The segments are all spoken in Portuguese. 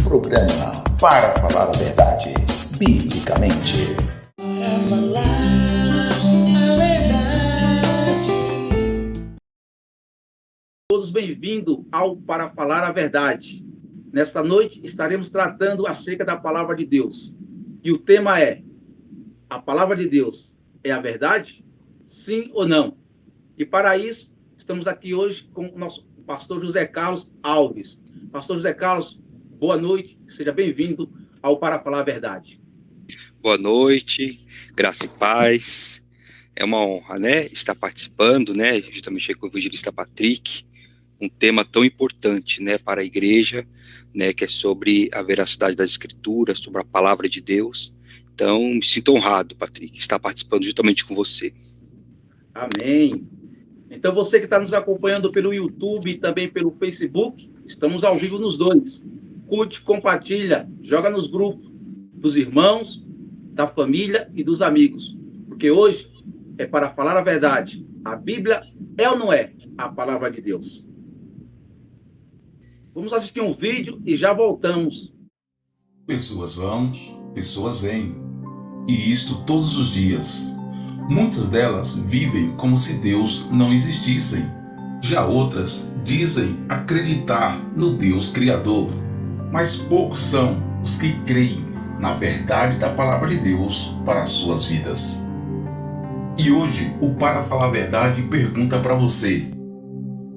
Programa Para Falar a Verdade, biblicamente. Para falar a verdade. Todos bem-vindos ao Para Falar a Verdade. Nesta noite estaremos tratando acerca da Palavra de Deus. E o tema é: a Palavra de Deus é a verdade? Sim ou não? E para isso, estamos aqui hoje com o nosso pastor José Carlos Alves. Pastor José Carlos, boa noite, seja bem-vindo ao Para Falar a Verdade. Boa noite, graça e paz. É uma honra, né, estar participando, né, justamente com o evangelista Patrick, um tema tão importante, né, para a igreja, né, que é sobre a veracidade das escrituras, sobre a palavra de Deus. Então, me sinto honrado, Patrick, estar participando justamente com você. Amém. Então, você que está nos acompanhando pelo YouTube e também pelo Facebook, estamos ao vivo nos dois. Curte, compartilha, joga nos grupos dos irmãos, da família e dos amigos. Porque hoje é para falar a verdade. A Bíblia é ou não é a palavra de Deus? Vamos assistir um vídeo e já voltamos. Pessoas vão, pessoas vêm. E isto todos os dias. Muitas delas vivem como se Deus não existisse. Já outras dizem acreditar no Deus Criador. Mas poucos são os que creem na verdade da palavra de Deus para as suas vidas. E hoje o Para Falar a Verdade pergunta para você: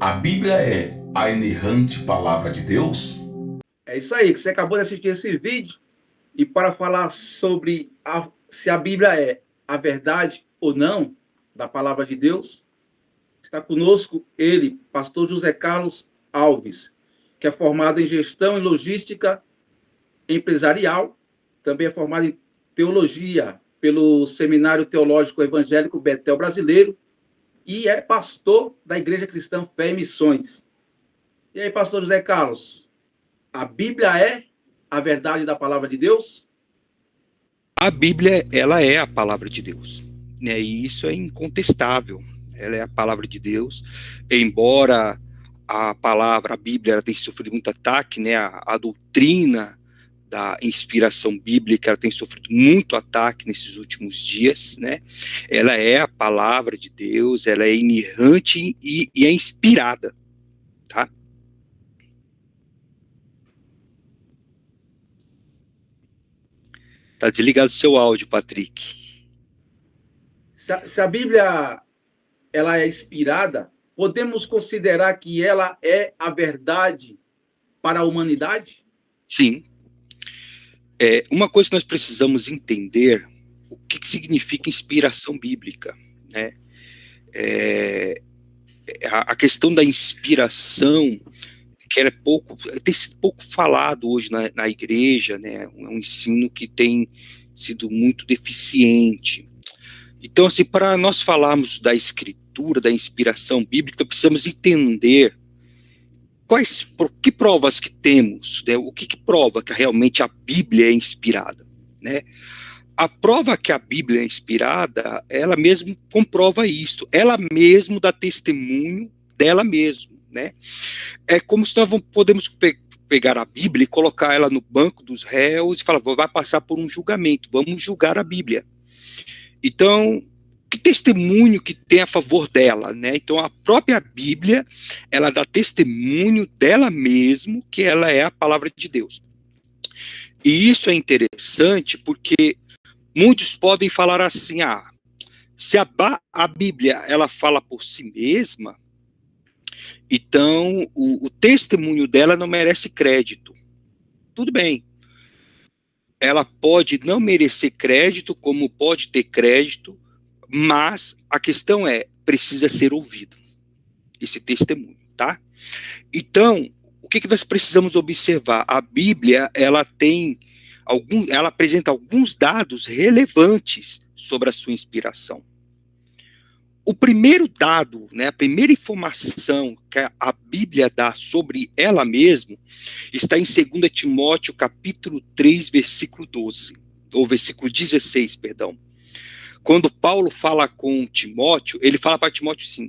a Bíblia é a inerrante palavra de Deus? É isso aí, que você acabou de assistir esse vídeo. E para falar sobre se a Bíblia é a verdade ou não da palavra de Deus, está conosco ele, pastor José Carlos Alves, que é formado em gestão e logística empresarial, também é formado em teologia pelo Seminário Teológico Evangélico Betel Brasileiro e é pastor da Igreja Cristã Fé e Missões. E aí, pastor José Carlos, a Bíblia é a verdade da palavra de Deus? A Bíblia, ela é a palavra de Deus, né? E isso é incontestável. Ela é a palavra de Deus, embora a Bíblia, ela tenha sofrido muito ataque, né? A doutrina da inspiração bíblica, ela tem sofrido muito ataque nesses últimos dias, né? Ela é a palavra de Deus, ela é inerrante e é inspirada, tá? Tá desligado o seu áudio, Patrick. Se a Bíblia ela é inspirada, podemos considerar que ela é a verdade para a humanidade? Sim. Uma coisa que nós precisamos entender, o que significa inspiração bíblica, né? A questão da inspiração, que ela tem sido pouco falado hoje na igreja, né? É um ensino que tem sido muito deficiente. Então, assim, para nós falarmos da escritura, da inspiração bíblica, precisamos entender que provas que temos, né? O que prova que realmente a Bíblia é inspirada, né? A prova que a Bíblia é inspirada, ela mesmo comprova isso, ela mesmo dá testemunho dela mesma, né? É como se nós podemos pegar a Bíblia e colocar ela no banco dos réus e falar, vai passar por um julgamento, vamos julgar a Bíblia. Então, que testemunho que tem a favor dela, né? Então, a própria Bíblia, ela dá testemunho dela mesmo que ela é a palavra de Deus. E isso é interessante porque muitos podem falar assim, se a Bíblia, ela fala por si mesma, então o testemunho dela não merece crédito. Tudo bem. Ela pode não merecer crédito, como pode ter crédito, mas a questão precisa ser ouvido, esse testemunho, tá? Então, o que nós precisamos observar? A Bíblia, ela apresenta alguns dados relevantes sobre a sua inspiração. O primeiro dado, né, a primeira informação que a Bíblia dá sobre ela mesma, está em 2 Timóteo, capítulo 3, versículo 12, ou versículo 16, perdão. Quando Paulo fala com Timóteo, ele fala para Timóteo assim: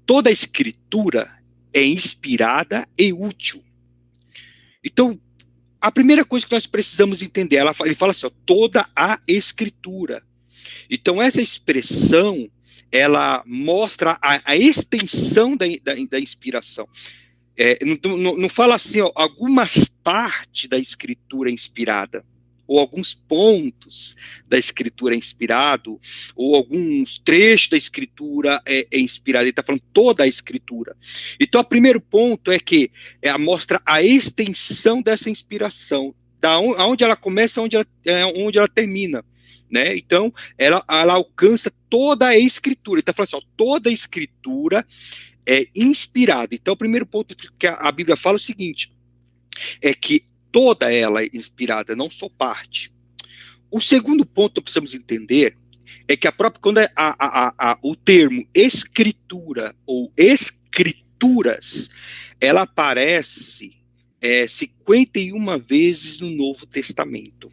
toda a escritura é inspirada e útil. Então, a primeira coisa que nós precisamos entender, ele fala assim, ó, toda a Escritura. Então, essa expressão, ela mostra a extensão da inspiração. Não fala assim, ó, algumas partes da Escritura é inspirada, ou alguns pontos da Escritura é inspirado, ou alguns trechos da Escritura é inspirado. Ele está falando toda a Escritura. Então, o primeiro ponto é que mostra a extensão dessa inspiração, aonde ela começa, onde ela termina. Né? Então, ela alcança toda a Escritura. Ele está falando assim, ó, toda a Escritura é inspirada. Então, o primeiro ponto que a Bíblia fala é o seguinte, é que toda ela é inspirada, não só parte. O segundo ponto que precisamos entender é que quando o termo escritura ou escrituras, ela aparece 51 vezes no Novo Testamento.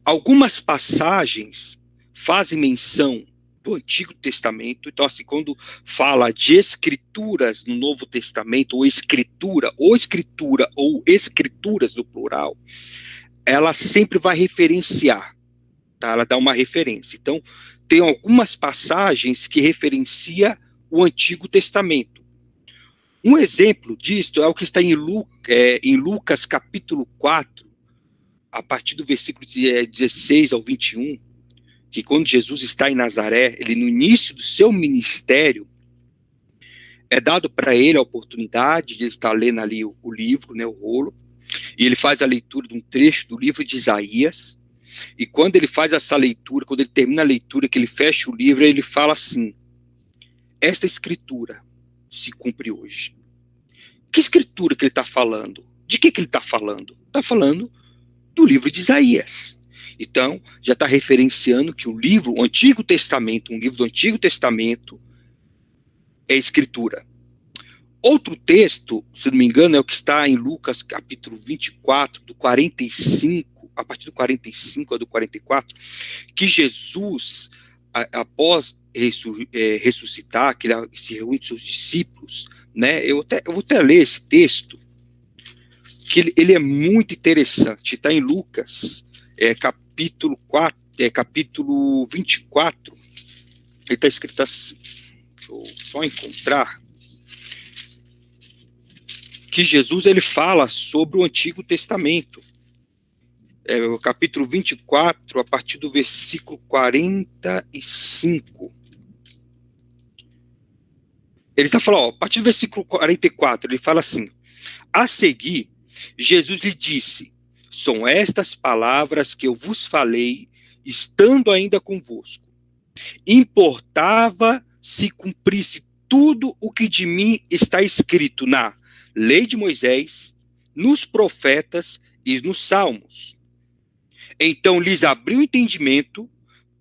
Algumas passagens fazem menção do Antigo Testamento. Então, assim, quando fala de escrituras no Novo Testamento, ou escritura, ou escrituras no plural, ela sempre vai referenciar, tá? Ela dá uma referência. Então, tem algumas passagens que referencia o Antigo Testamento. Um exemplo disso é o que está em Lucas capítulo 4, a partir do versículo 16 ao 21, que quando Jesus está em Nazaré, ele no início do seu ministério, é dado para ele a oportunidade de ele estar lendo ali o livro, né, o rolo, e ele faz a leitura de um trecho do livro de Isaías, e quando ele faz essa leitura, quando ele termina a leitura, que ele fecha o livro, ele fala assim, esta escritura se cumpre hoje. Que escritura que ele está falando? De que ele está falando? Está falando do livro de Isaías. Então, já está referenciando que o Antigo Testamento, um livro do Antigo Testamento, é escritura. Outro texto, se não me engano, é o que está em Lucas capítulo 24, do 45, a partir do 45 a do 44, que Jesus, após ressuscitar, que ele se reúne com seus discípulos, né? Eu vou até ler esse texto, que ele é muito interessante. Está em Lucas, capítulo 4, capítulo 24, ele está escrito assim, deixa eu só encontrar, que Jesus ele fala sobre o Antigo Testamento, o capítulo 24, a partir do versículo 45. Ele está falando, a partir do versículo 44, ele fala assim, a seguir, Jesus lhe disse, são estas palavras que eu vos falei, estando ainda convosco. Importava se cumprisse tudo o que de mim está escrito na lei de Moisés, nos profetas e nos salmos. Então lhes abriu o entendimento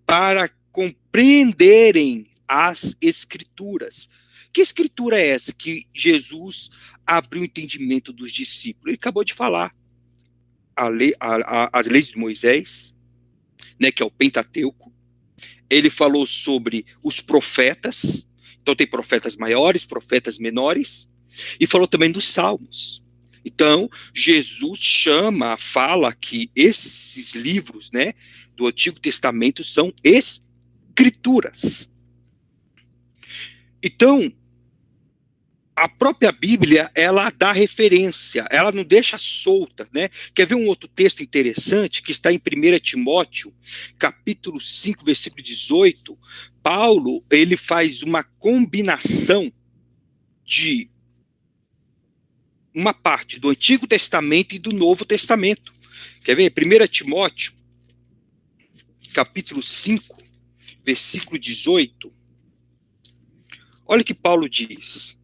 para compreenderem as escrituras. Que escritura é essa que Jesus abriu o entendimento dos discípulos? Ele acabou de falar. As leis de Moisés, né, que é o Pentateuco. Ele falou sobre os profetas. Então tem profetas maiores, profetas menores. E falou também dos salmos. Então, Jesus fala que esses livros, né, do Antigo Testamento são escrituras. Então, a própria Bíblia, ela dá referência, ela não deixa solta, né? Quer ver um outro texto interessante que está em 1 Timóteo, capítulo 5, versículo 18? Paulo, ele faz uma combinação de uma parte do Antigo Testamento e do Novo Testamento. Quer ver? 1 Timóteo, capítulo 5, versículo 18. Olha o que Paulo diz.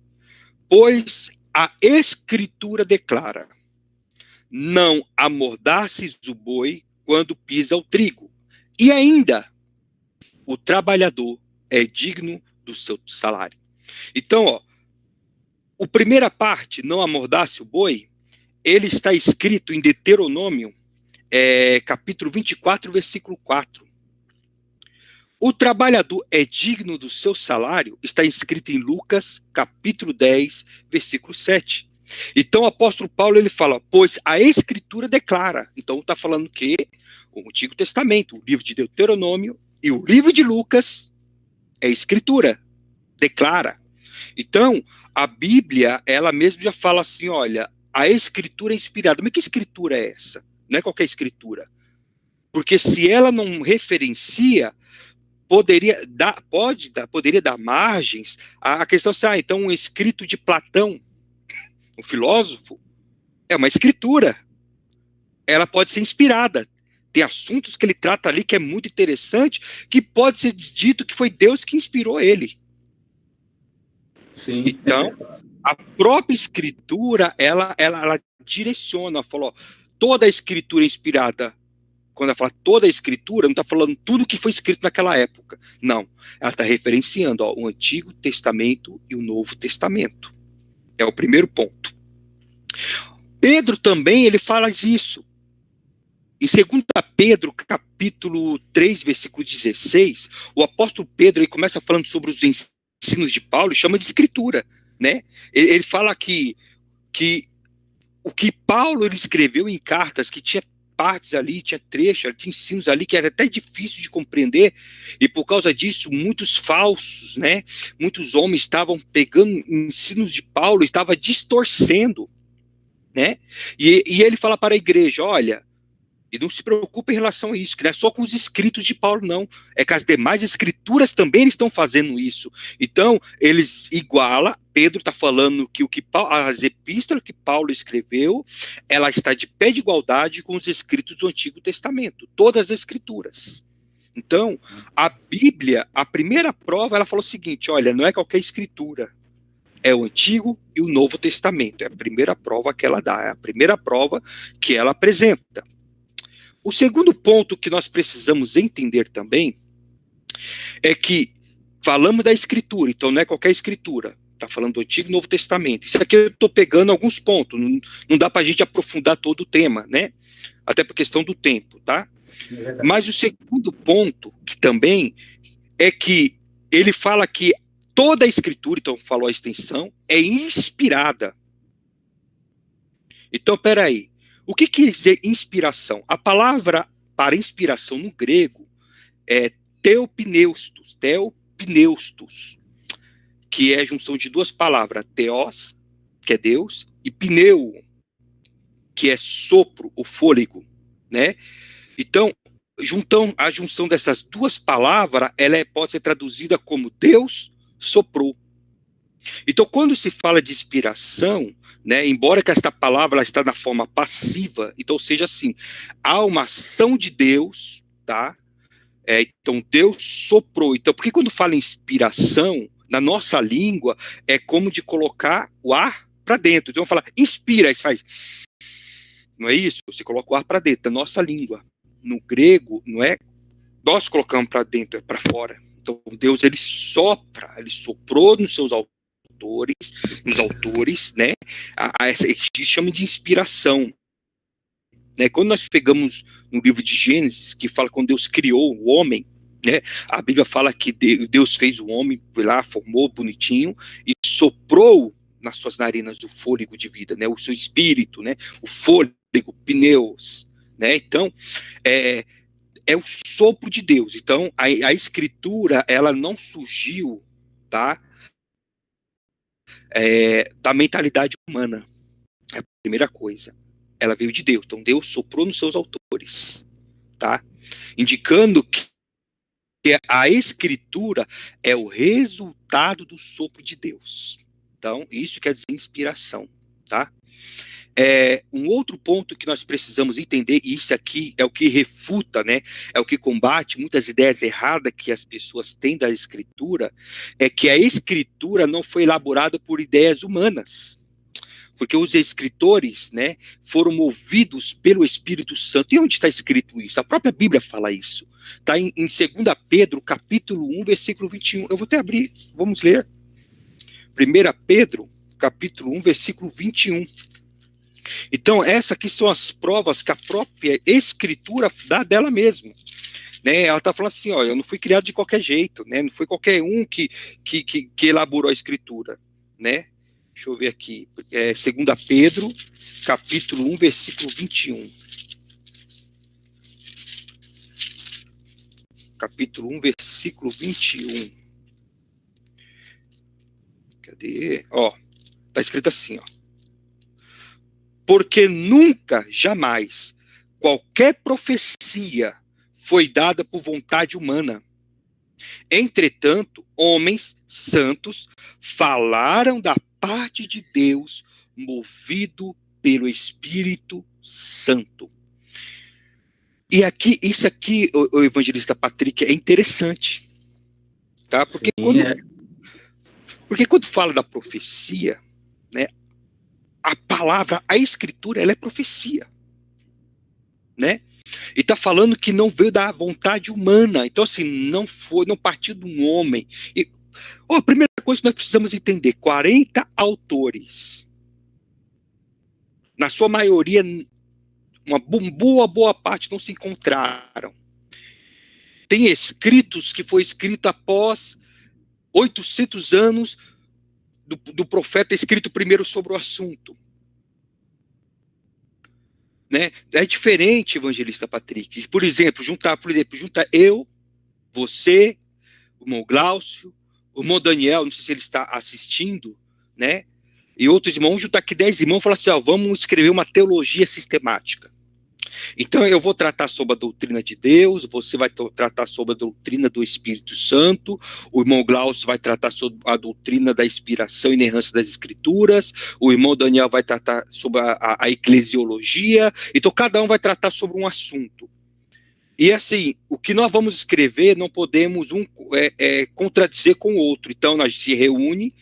Pois a Escritura declara, não amordaces o boi quando pisa o trigo. E ainda, o trabalhador é digno do seu salário. Então, a primeira parte, não amordace o boi, ele está escrito em Deuteronômio, capítulo 24, versículo 4. O trabalhador é digno do seu salário, está escrito em Lucas, capítulo 10, versículo 7. Então o apóstolo Paulo ele fala, pois a Escritura declara. Então está falando que o Antigo Testamento, o livro de Deuteronômio e o livro de Lucas é Escritura, declara. Então a Bíblia, ela mesma já fala assim, olha, a Escritura é inspirada. Mas que Escritura é essa? Não é qualquer Escritura. Porque se ela não referencia, poderia dar margens à questão assim, então um escrito de Platão, um filósofo, é uma escritura. Ela pode ser inspirada. Tem assuntos que ele trata ali que é muito interessante, que pode ser dito que foi Deus que inspirou ele. Sim. Então, a própria escritura, ela direciona, falou, toda a escritura é inspirada. Quando ela fala toda a escritura, não está falando tudo que foi escrito naquela época. Não, ela está referenciando o Antigo Testamento e o Novo Testamento. É o primeiro ponto. Pedro também, ele fala isso. Em 2 Pedro, capítulo 3, versículo 16, o apóstolo Pedro ele começa falando sobre os ensinos de Paulo e chama de escritura, né? Ele fala que o que Paulo ele escreveu em cartas, que tinha partes ali, tinha trechos, tinha ensinos ali que era até difícil de compreender, e por causa disso, muitos falsos, né? Muitos homens estavam pegando ensinos de Paulo e estavam distorcendo, né? E ele fala para a igreja, olha, e não se preocupe em relação a isso, que não é só com os escritos de Paulo, não. É que as demais escrituras também estão fazendo isso. Então, eles igualam, Pedro está falando que as epístolas que Paulo escreveu, ela está de pé de igualdade com os escritos do Antigo Testamento, todas as escrituras. Então, a Bíblia, a primeira prova, ela falou o seguinte, olha, não é qualquer escritura, é o Antigo e o Novo Testamento. É a primeira prova que ela dá, é a primeira prova que ela apresenta. O segundo ponto que nós precisamos entender também é que falamos da escritura, então não é qualquer escritura, está falando do Antigo e Novo Testamento. Isso aqui eu estou pegando alguns pontos, não dá para a gente aprofundar todo o tema, né? Até por questão do tempo, tá? Mas o segundo ponto, que também é que ele fala que toda a escritura, então falou a extensão, é inspirada. Então, peraí. O que quer dizer inspiração? A palavra para inspiração no grego é theopneustos, que é a junção de duas palavras, theos, que é Deus, e pneu, que é sopro, o fôlego, né? Então, a junção dessas duas palavras, ela pode ser traduzida como Deus soprou. Então, quando se fala de inspiração, né, embora que esta palavra ela está na forma passiva, então seja assim, há uma ação de Deus, tá? Então Deus soprou. Então, porque quando fala em inspiração, na nossa língua, é como de colocar o ar para dentro. Então, fala, inspira, aí você faz. Não é isso? Você coloca o ar para dentro da nossa língua. No grego, não é nós colocamos para dentro, é para fora. Então, Deus, ele sopra, ele soprou nos seus autores, né? Que chama de inspiração. Né? Quando nós pegamos no livro de Gênesis, que fala quando Deus criou o homem, né? A Bíblia fala que Deus fez o homem, foi lá, formou bonitinho e soprou nas suas narinas o fôlego de vida, né? O seu espírito, né? O fôlego, pneus, né? Então, é o sopro de Deus. Então, a escritura, ela não surgiu, tá? Da mentalidade humana. É a primeira coisa. Ela veio de Deus. Então, Deus soprou nos seus autores, tá? Indicando que a escritura é o resultado do sopro de Deus. Então, isso quer dizer inspiração, tá? Um outro ponto que nós precisamos entender, e isso aqui é o que refuta, né? É o que combate muitas ideias erradas que as pessoas têm da escritura, é que a escritura não foi elaborada por ideias humanas. Porque os escritores, né, foram movidos pelo Espírito Santo. E onde está escrito isso? A própria Bíblia fala isso. Está em 2 Pedro, capítulo 1, versículo 21. Eu vou até abrir, vamos ler. 1 Pedro, capítulo 1, versículo 21. Então, essas aqui são as provas que a própria Escritura dá dela mesma. Né? Ela está falando assim, ó, eu não fui criado de qualquer jeito, né? Não foi qualquer um que elaborou a Escritura, né? Deixa eu ver aqui. 2 Pedro, capítulo 1, versículo 21. Capítulo 1, versículo 21. Cadê? Ó, tá escrito assim, ó. Porque nunca, jamais, qualquer profecia foi dada por vontade humana. Entretanto, homens santos falaram da parte de Deus, movido pelo Espírito Santo. E aqui, isso aqui, o evangelista Patrick, é interessante, tá? Porque, quando fala da profecia, né, a palavra, a escritura, ela é profecia, né? E está falando que não veio da vontade humana. Então, assim, não partiu de um homem. A primeira coisa que nós precisamos entender: 40 autores, na sua maioria, uma boa parte não se encontraram. Tem escritos que foi escrito após 800 anos do profeta escrito primeiro sobre o assunto. Né? É diferente, evangelista Patrick. Por exemplo, juntar eu, você, o irmão Glaucio, o irmão Daniel, não sei se ele está assistindo, né? E outros irmãos, juntar aqui 10 irmãos e falar assim, ó, vamos escrever uma teologia sistemática. Então eu vou tratar sobre a doutrina de Deus, você vai tratar sobre a doutrina do Espírito Santo, o irmão Glaucio vai tratar sobre a doutrina da inspiração e inerrância das Escrituras, o irmão Daniel vai tratar sobre a eclesiologia, então cada um vai tratar sobre um assunto. E assim, o que nós vamos escrever, não podemos contradizer com o outro. Então, nós se reúne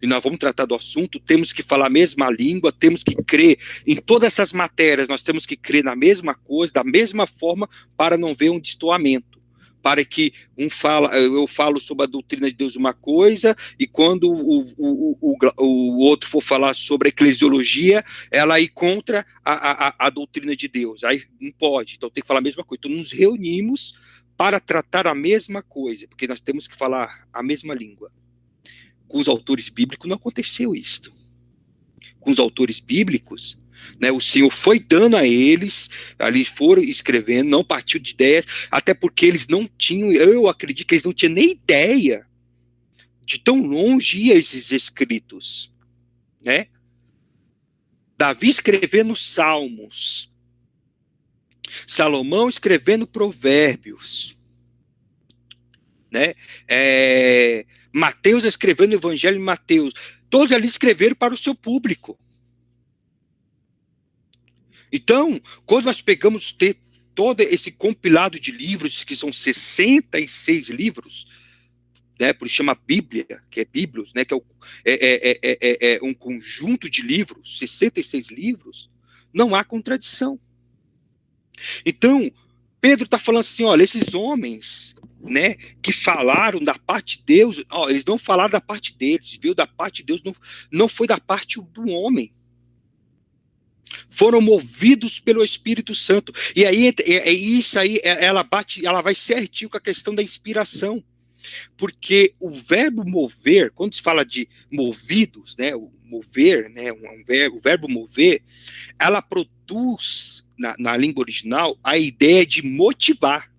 e nós vamos tratar do assunto, temos que falar a mesma língua, temos que crer em todas essas matérias, nós temos que crer na mesma coisa, da mesma forma, para não ver um destoamento. Para que eu falo sobre a doutrina de Deus uma coisa, e quando o outro for falar sobre a eclesiologia, ela ir contra a doutrina de Deus. Aí não pode, então tem que falar a mesma coisa. Então nos reunimos para tratar a mesma coisa, porque nós temos que falar a mesma língua. Com os autores bíblicos não aconteceu isso. Com os autores bíblicos, né, o Senhor foi dando a eles, ali foram escrevendo, não partiu de ideias, até porque eles não tinham, eu acredito que eles não tinham nem ideia de tão longe ia esses escritos, né? Davi escrevendo Salmos, Salomão escrevendo Provérbios, né? Mateus escrevendo o Evangelho de Mateus, todos ali escreveram para o seu público. Então, quando nós pegamos todo esse compilado de livros, que são 66 livros, né, por isso chama Bíblia, que é Bíblios, né, que é um conjunto de livros, 66 livros, não há contradição. Então, Pedro está falando assim, olha, esses homens, né, que falaram da parte de Deus, eles não falaram da parte deles, veio da parte de Deus, não foi da parte do homem. Foram movidos pelo Espírito Santo. E aí, isso aí, ela vai certinho com a questão da inspiração. Porque o verbo mover, quando se fala de movidos, né, o mover, né, o verbo mover, ela produz, na língua original, a ideia de motivar.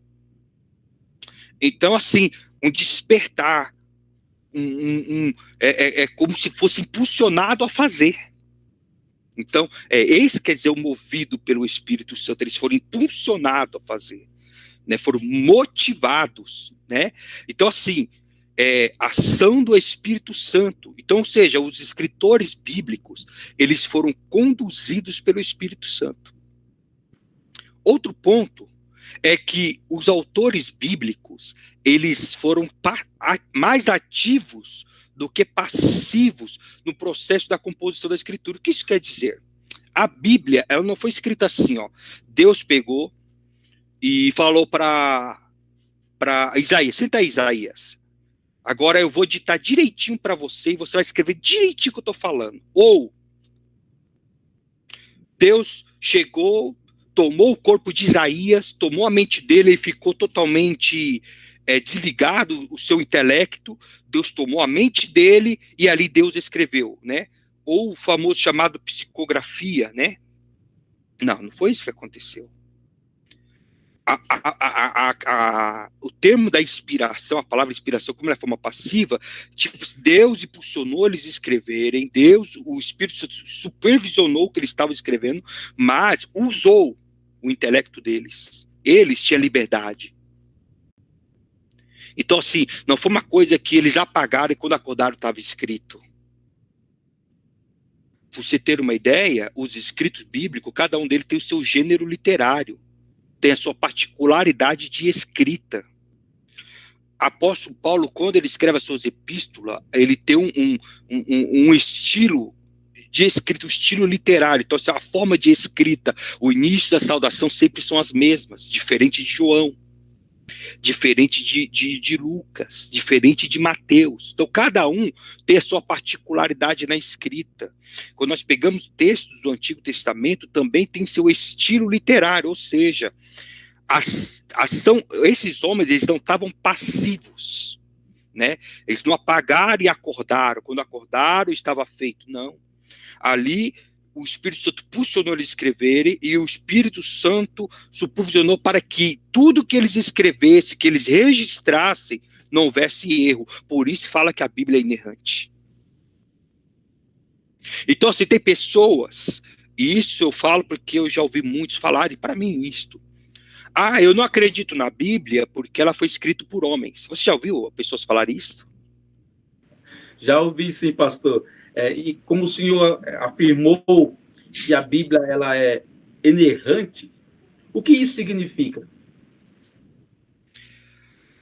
Então, assim, um despertar, é como se fosse impulsionado a fazer. Então, esse quer dizer o movido pelo Espírito Santo, eles foram impulsionados a fazer, né, foram motivados, né? Então, assim, ação do Espírito Santo. Então, ou seja, os escritores bíblicos, eles foram conduzidos pelo Espírito Santo. Outro ponto é que os autores bíblicos, eles foram mais ativos do que passivos no processo da composição da escritura. O que isso quer dizer? A Bíblia, ela não foi escrita assim, ó. Deus pegou e falou para Isaías, senta aí, Isaías. Agora eu vou ditar direitinho para você e você vai escrever direitinho o que eu estou falando. Ou Deus chegou, tomou o corpo de Isaías, tomou a mente dele e ficou totalmente desligado o seu intelecto, Deus tomou a mente dele e ali Deus escreveu, né? ou o famoso chamado psicografia, né? Não foi isso que aconteceu. O termo da inspiração, a palavra inspiração, como é forma passiva, tipo, Deus impulsionou eles a escreverem, o Espírito Santo supervisionou o que eles estavam escrevendo, mas usou o intelecto deles. Eles tinham liberdade. Então, assim, não foi uma coisa que eles apagaram e quando acordaram estava escrito. Para você ter uma ideia, os escritos bíblicos, cada um deles tem o seu gênero literário, tem a sua particularidade de escrita. Apóstolo Paulo, quando ele escreve as suas epístolas, ele tem um estilo de escrita, um estilo literário. Então, a forma de escrita, o início da saudação sempre são as mesmas, diferente de João, diferente de Lucas, diferente de Mateus. Então, cada um tem a sua particularidade na escrita. Quando nós pegamos textos do Antigo Testamento, também tem seu estilo literário, ou seja, esses homens, eles não estavam passivos, né? Eles não apagaram e acordaram. Quando acordaram, estava feito. Não. Ali, o Espírito Santo impulsionou eles a escreverem e o Espírito Santo supervisionou para que tudo que eles escrevessem, que eles registrassem, não houvesse erro. Por isso fala que a Bíblia é inerrante. Então, se tem pessoas, e isso eu falo porque eu já ouvi muitos falarem para mim isto. Eu não acredito na Bíblia porque ela foi escrita por homens. Você já ouviu pessoas falarem isso? Já ouvi sim, pastor. E como o senhor afirmou que a Bíblia ela é inerrante, o que isso significa?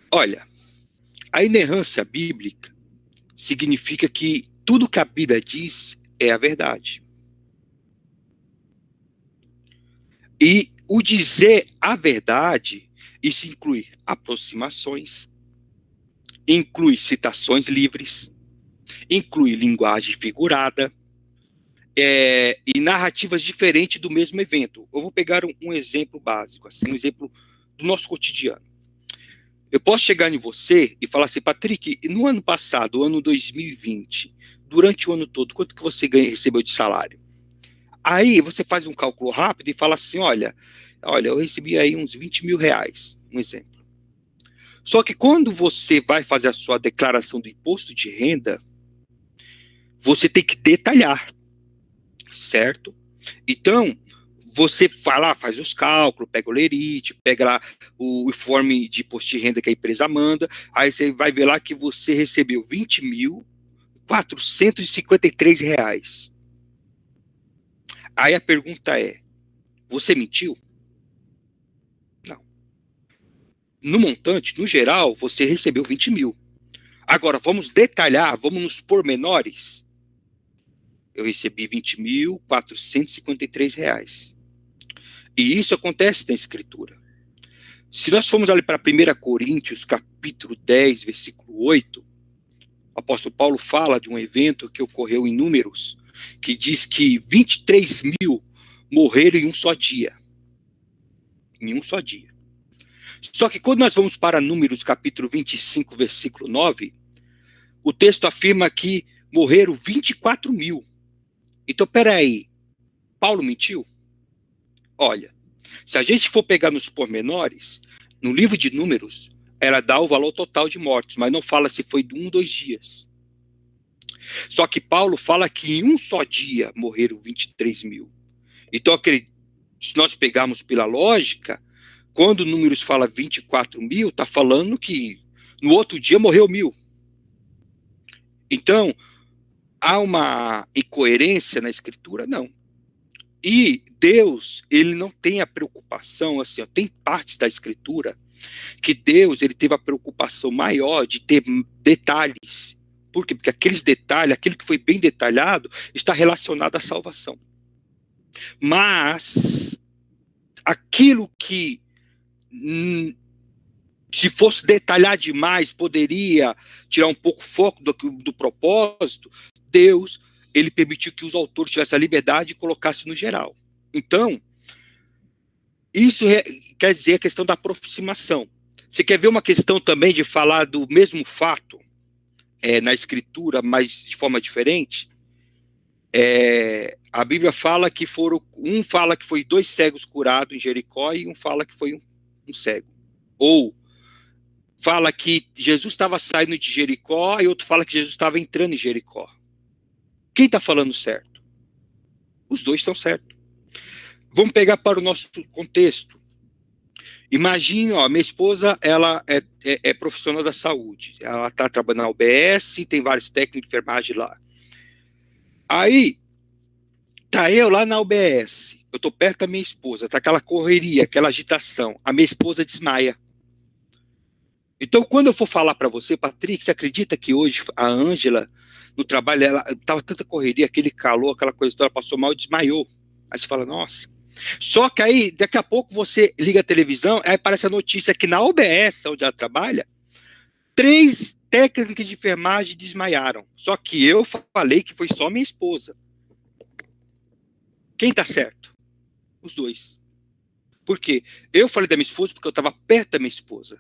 Olha, a inerrância bíblica significa que tudo que a Bíblia diz é a verdade. E o dizer a verdade, isso inclui aproximações, inclui citações livres, inclui linguagem figurada e narrativas diferentes do mesmo evento. Eu vou pegar um exemplo básico, assim, um exemplo do nosso cotidiano. Eu posso chegar em você e falar assim, Patrick, no ano passado, o ano 2020, durante o ano todo, quanto que você recebeu de salário? Aí você faz um cálculo rápido e fala assim, olha, eu recebi aí uns 20 mil reais, um exemplo. Só que quando você vai fazer a sua declaração do imposto de renda, você tem que detalhar, certo? Então, você faz os cálculos, pega o lerite, pega lá o informe de imposto de renda que a empresa manda, aí você vai ver lá que você recebeu 20.453 reais. Aí a pergunta é, você mentiu? Não. No montante, no geral, você recebeu 20 mil. Agora, vamos detalhar, vamos nos pormenores. Eu recebi 20.453 reais. E isso acontece na Escritura. Se nós formos ali para 1 Coríntios, capítulo 10, versículo 8, o apóstolo Paulo fala de um evento que ocorreu em Números, que diz que 23 mil morreram em um só dia. Em um só dia. Só que quando nós vamos para Números, capítulo 25, versículo 9, o texto afirma que morreram 24 mil. Então, peraí, Paulo mentiu? Olha, se a gente for pegar nos pormenores, no livro de Números, ela dá o valor total de mortos, mas não fala se foi de 1 ou 2 dias. Só que Paulo fala que em um só dia morreram 23 mil. Então, se nós pegarmos pela lógica, quando Números fala 24 mil, está falando que no outro dia morreu 1.000. Então, há uma incoerência na Escritura? Não. E Deus, ele não tem a preocupação, assim, tem partes da Escritura que Deus, ele teve a preocupação maior de ter detalhes. Por quê? Porque aqueles detalhes, aquilo que foi bem detalhado, está relacionado à salvação. Mas, aquilo que, se fosse detalhar demais, poderia tirar um pouco o foco do propósito, Deus, ele permitiu que os autores tivessem a liberdade e colocassem no geral. Então, isso quer dizer a questão da aproximação. Você quer ver uma questão também de falar do mesmo fato na Escritura, mas de forma diferente? A Bíblia fala que um fala que foi 2 cegos curados em Jericó e um fala que foi um cego. Ou fala que Jesus estava saindo de Jericó e outro fala que Jesus estava entrando em Jericó. Quem está falando certo? Os dois estão certos. Vamos pegar para o nosso contexto. Imagine, minha esposa, ela é profissional da saúde. Ela está trabalhando na UBS, tem vários técnicos de enfermagem lá. Aí, tá eu lá na UBS, eu tô perto da minha esposa, tá aquela correria, aquela agitação, a minha esposa desmaia. Então, quando eu for falar para você, Patrick, você acredita que hoje a Ângela, no trabalho, ela tava tanta correria, aquele calor, aquela coisa toda, ela passou mal e desmaiou. Aí você fala, nossa. Só que aí, daqui a pouco você liga a televisão, aí aparece a notícia que na UBS, onde ela trabalha, 3 técnicas de enfermagem desmaiaram. Só que eu falei que foi só minha esposa. Quem tá certo? Os dois. Por quê? Eu falei da minha esposa porque eu estava perto da minha esposa.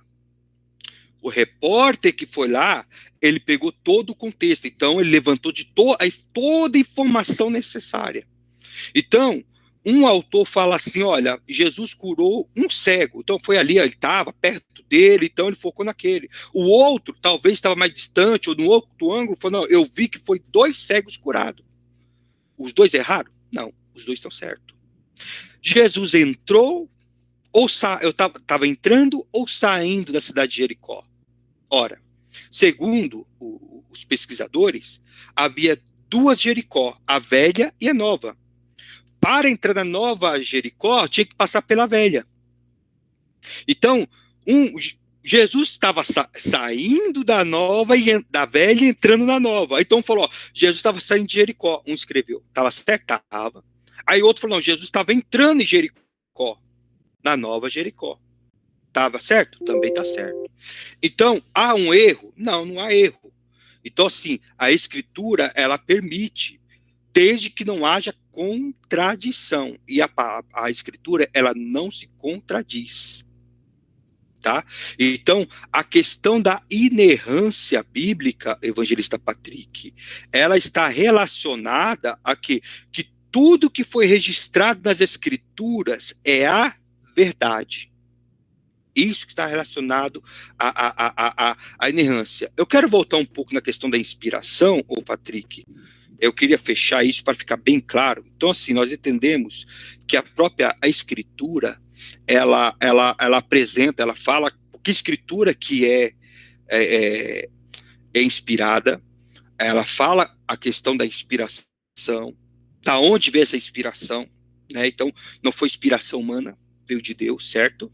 O repórter que foi lá, ele pegou todo o contexto. Então, ele levantou de toda a informação necessária. Então, um autor fala assim, olha, Jesus curou um cego. Então, foi ali, ele estava perto dele, então ele focou naquele. O outro, talvez estava mais distante, ou no outro ângulo, falou, não, eu vi que foi 2 cegos curados. Os 2 erraram? Não, os 2 estão certos. Jesus entrou, eu estava entrando ou saindo da cidade de Jericó? Ora, segundo os pesquisadores, havia 2 Jericó, a velha e a nova. Para entrar na nova Jericó, tinha que passar pela velha. Então, Jesus estava saindo da nova e da velha e entrando na nova. Então falou, Jesus estava saindo de Jericó. Um escreveu, estava certo, estava. Aí outro falou, não, Jesus estava entrando em Jericó, na nova Jericó. Estava certo? Também está certo. Então, há um erro? Não, não há erro. Então, assim, a Escritura, ela permite, desde que não haja contradição. E a Escritura, ela não se contradiz. Tá? Então, a questão da inerrância bíblica, evangelista Patrick, ela está relacionada a que tudo que foi registrado nas Escrituras é a verdade. Isso que está relacionado à inerrância. Eu quero voltar um pouco na questão da inspiração, Patrick. Eu queria fechar isso para ficar bem claro. Então, assim, nós entendemos que a própria Escritura, ela apresenta, ela fala que Escritura que é inspirada, ela fala a questão da inspiração, da onde veio essa inspiração, né? Então, não foi inspiração humana, veio de Deus, certo?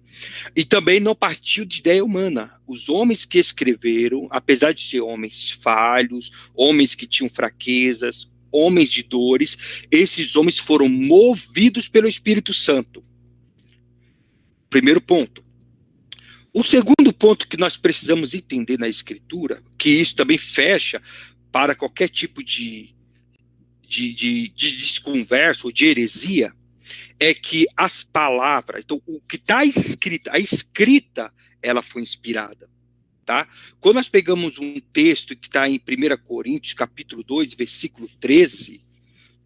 E também não partiu de ideia humana. Os homens que escreveram, apesar de ser homens falhos, homens que tinham fraquezas, homens de dores, esses homens foram movidos pelo Espírito Santo. Primeiro ponto. O segundo ponto que nós precisamos entender na Escritura, que isso também fecha para qualquer tipo de desconversa ou de heresia, é que as palavras, então o que está escrito, a escrita, ela foi inspirada, tá? Quando nós pegamos um texto que está em 1 Coríntios, capítulo 2, versículo 13,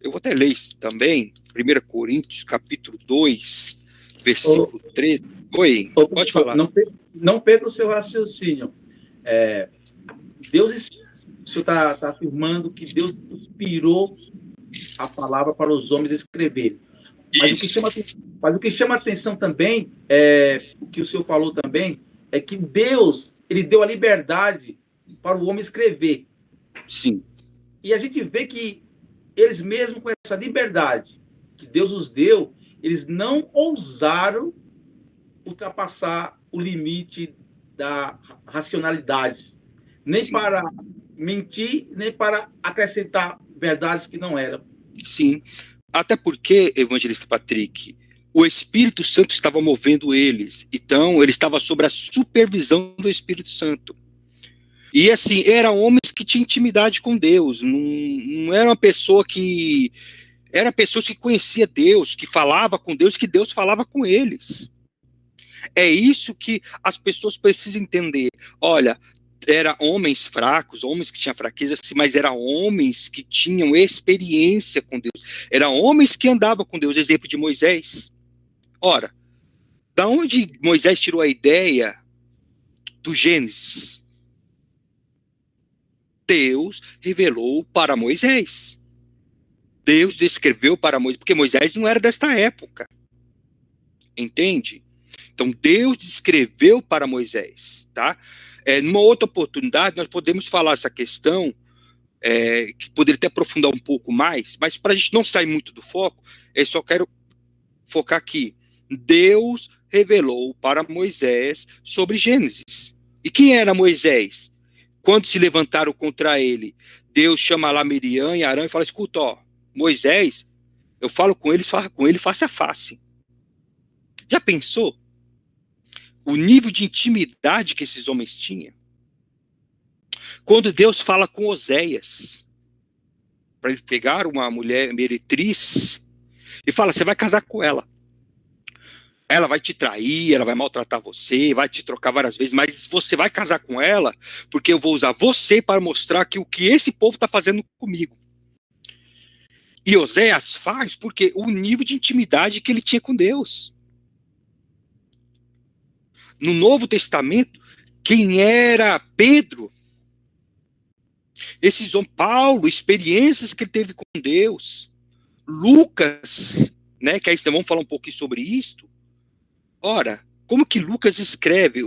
eu vou até ler isso também, 1 Coríntios, capítulo 2, versículo 13. Oi, pode falar. Não perca o seu raciocínio. Deus, o senhor está afirmando que Deus inspirou a palavra para os homens escreverem. Mas o que chama atenção também, o que o senhor falou também, é que Deus, ele deu a liberdade para o homem escrever. Sim. E a gente vê que eles mesmos, com essa liberdade que Deus os deu, eles não ousaram ultrapassar o limite da racionalidade. Nem Sim. para mentir, nem para acrescentar verdades que não eram. Sim. Até porque, evangelista Patrick, o Espírito Santo estava movendo eles. Então, ele estava sob a supervisão do Espírito Santo. E, assim, eram homens que tinham intimidade com Deus. Não era uma pessoa que... Eram pessoas que conheciam Deus, que falava com Deus, que Deus falava com eles. É isso que as pessoas precisam entender. Olha, Eram homens fracos, homens que tinham fraqueza, mas eram homens que tinham experiência com Deus. Eram homens que andavam com Deus. Exemplo de Moisés. Ora, da onde Moisés tirou a ideia do Gênesis? Deus revelou para Moisés. Deus descreveu para Moisés, porque Moisés não era desta época. Entende? Então, Deus descreveu para Moisés, tá? Numa outra oportunidade, nós podemos falar essa questão, que poderia até aprofundar um pouco mais, mas para a gente não sair muito do foco, eu só quero focar aqui. Deus revelou para Moisés sobre Gênesis. E quem era Moisés? Quando se levantaram contra ele, Deus chama lá Miriam e Arão e fala, escuta, ó, Moisés, eu falo com ele face a face. Já pensou? O nível de intimidade que esses homens tinham. Quando Deus fala com Oséias, para ele pegar uma mulher meretriz, e fala, você vai casar com ela. Ela vai te trair, ela vai maltratar você, vai te trocar várias vezes, mas você vai casar com ela, porque eu vou usar você para mostrar que o que esse povo está fazendo comigo. E Oséias faz porque o nível de intimidade que ele tinha com Deus. No Novo Testamento, quem era Pedro? Esses homens, Paulo, experiências que ele teve com Deus. Lucas, né, que aí vamos falar um pouquinho sobre isso. Ora, como que Lucas escreve?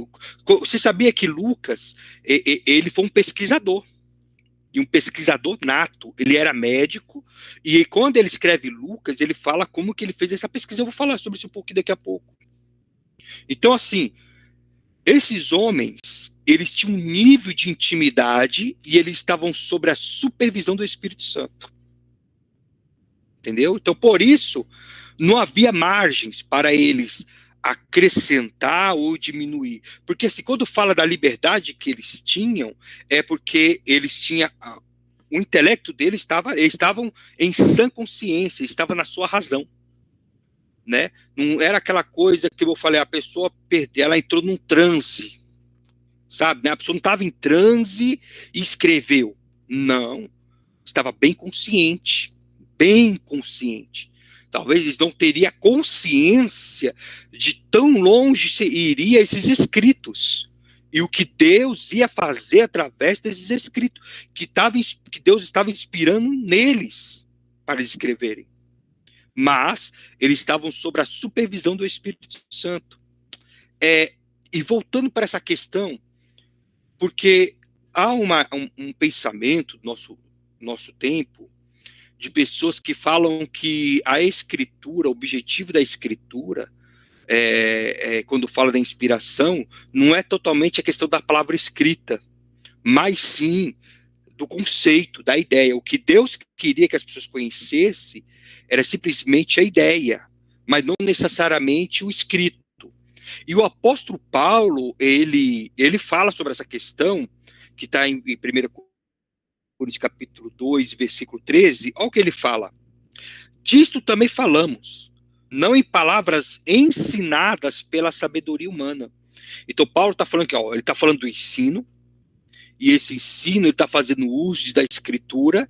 Você sabia que Lucas, ele foi um pesquisador. E um pesquisador nato. Ele era médico. E quando ele escreve Lucas, ele fala como que ele fez essa pesquisa. Eu vou falar sobre isso um pouquinho daqui a pouco. Então, assim, esses homens, eles tinham um nível de intimidade e eles estavam sob a supervisão do Espírito Santo. Entendeu? Então, por isso, não havia margens para eles acrescentar ou diminuir. Porque, assim, quando fala da liberdade que eles tinham, é porque eles tinham... O intelecto deles eles estavam em sã consciência, estava na sua razão. Né? Não era aquela coisa que eu falei, a pessoa perdeu, ela entrou num transe, sabe? Né? A pessoa não estava em transe e escreveu. Não, estava bem consciente, bem consciente. Talvez eles não teriam consciência de tão longe iria esses escritos. E o que Deus ia fazer através desses escritos, que Deus estava inspirando neles para eles escreverem. Mas eles estavam sob a supervisão do Espírito Santo. E voltando para essa questão, porque há um pensamento no nosso tempo, de pessoas que falam que a escritura, o objetivo da escritura, quando fala da inspiração, não é totalmente a questão da palavra escrita, mas sim do conceito, da ideia. O que Deus queria que as pessoas conhecessem era simplesmente a ideia, mas não necessariamente o escrito. E o apóstolo Paulo, ele fala sobre essa questão, que está em 1 Coríntios capítulo 2, versículo 13, olha o que ele fala. Disto também falamos, não em palavras ensinadas pela sabedoria humana. Então Paulo está falando que, ele está falando do ensino, e esse ensino ele está fazendo uso da escritura,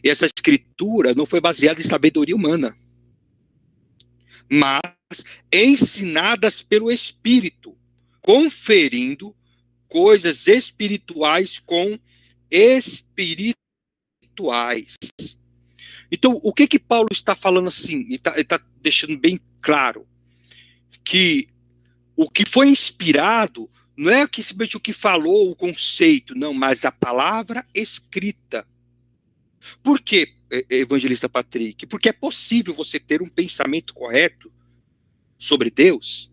e essa escritura não foi baseada em sabedoria humana, mas ensinadas pelo Espírito, conferindo coisas espirituais com espirituais. Então, o que Paulo está falando assim? Ele está deixando bem claro que o que foi inspirado não é simplesmente o que falou, o conceito, não, mas a palavra escrita. Por quê, evangelista Patrick? Porque é possível você ter um pensamento correto sobre Deus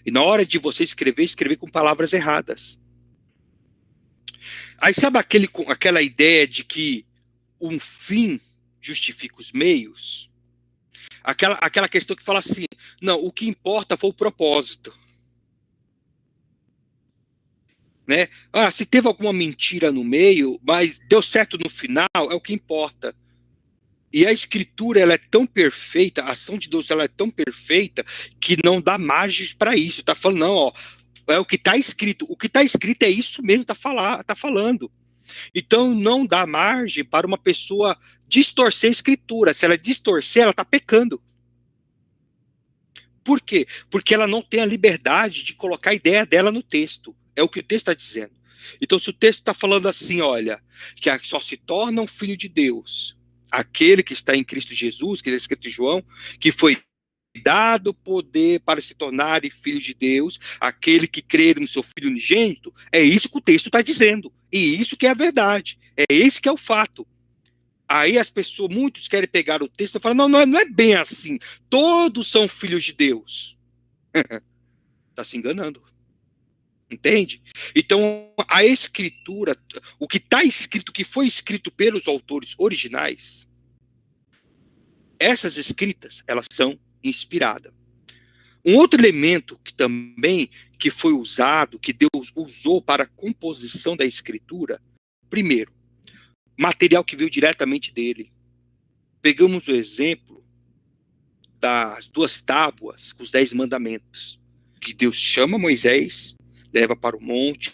e na hora de você escrever com palavras erradas. Aí sabe aquela ideia de que um fim justifica os meios? Aquela questão que fala assim, não, o que importa foi o propósito. Né? Se teve alguma mentira no meio, mas deu certo no final, é o que importa. E a escritura, ela é tão perfeita, a ação de Deus ela é tão perfeita, que não dá margens para isso. Tá falando, não, É o que está escrito. O que está escrito é isso mesmo, tá falando. Então não dá margem para uma pessoa distorcer a escritura. Se ela distorcer, ela está pecando. Por quê? Porque ela não tem a liberdade de colocar a ideia dela no texto. É o que o texto está dizendo. Então, se o texto está falando assim, olha, que só se torna um filho de Deus aquele que está em Cristo Jesus, que é escrito em João, que foi dado poder para se tornar filho de Deus, aquele que crer no seu Filho unigênito, é isso que o texto está dizendo. E isso que é a verdade. É esse que é o fato. Aí as pessoas, muitos querem pegar o texto e falar, não é bem assim. Todos são filhos de Deus. Está se enganando. Entende? Então, a escritura, o que está escrito, o que foi escrito pelos autores originais, essas escritas, elas são inspiradas. Um outro elemento que foi usado, que Deus usou para a composição da escritura, primeiro, material que veio diretamente dele. Pegamos o exemplo das 2 tábuas, os 10 mandamentos, que Deus chama Moisés, leva para o monte,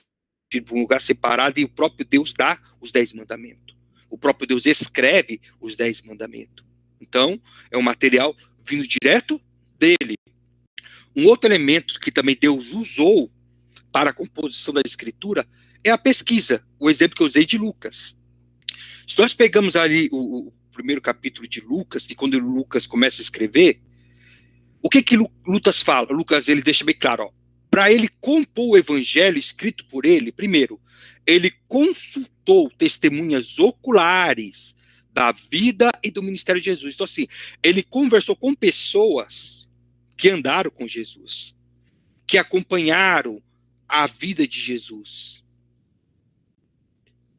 para um lugar separado, e o próprio Deus dá os 10 mandamentos. O próprio Deus escreve os 10 mandamentos. Então, é um material vindo direto dele. Um outro elemento que também Deus usou para a composição da escritura é a pesquisa. O exemplo que eu usei de Lucas. Se nós pegamos ali o primeiro capítulo de Lucas, que quando Lucas começa a escrever, o que Lucas fala? Lucas, ele deixa bem claro, para ele compor o evangelho escrito por ele, primeiro, ele consultou testemunhas oculares da vida e do ministério de Jesus. Então, assim, ele conversou com pessoas que andaram com Jesus, que acompanharam a vida de Jesus,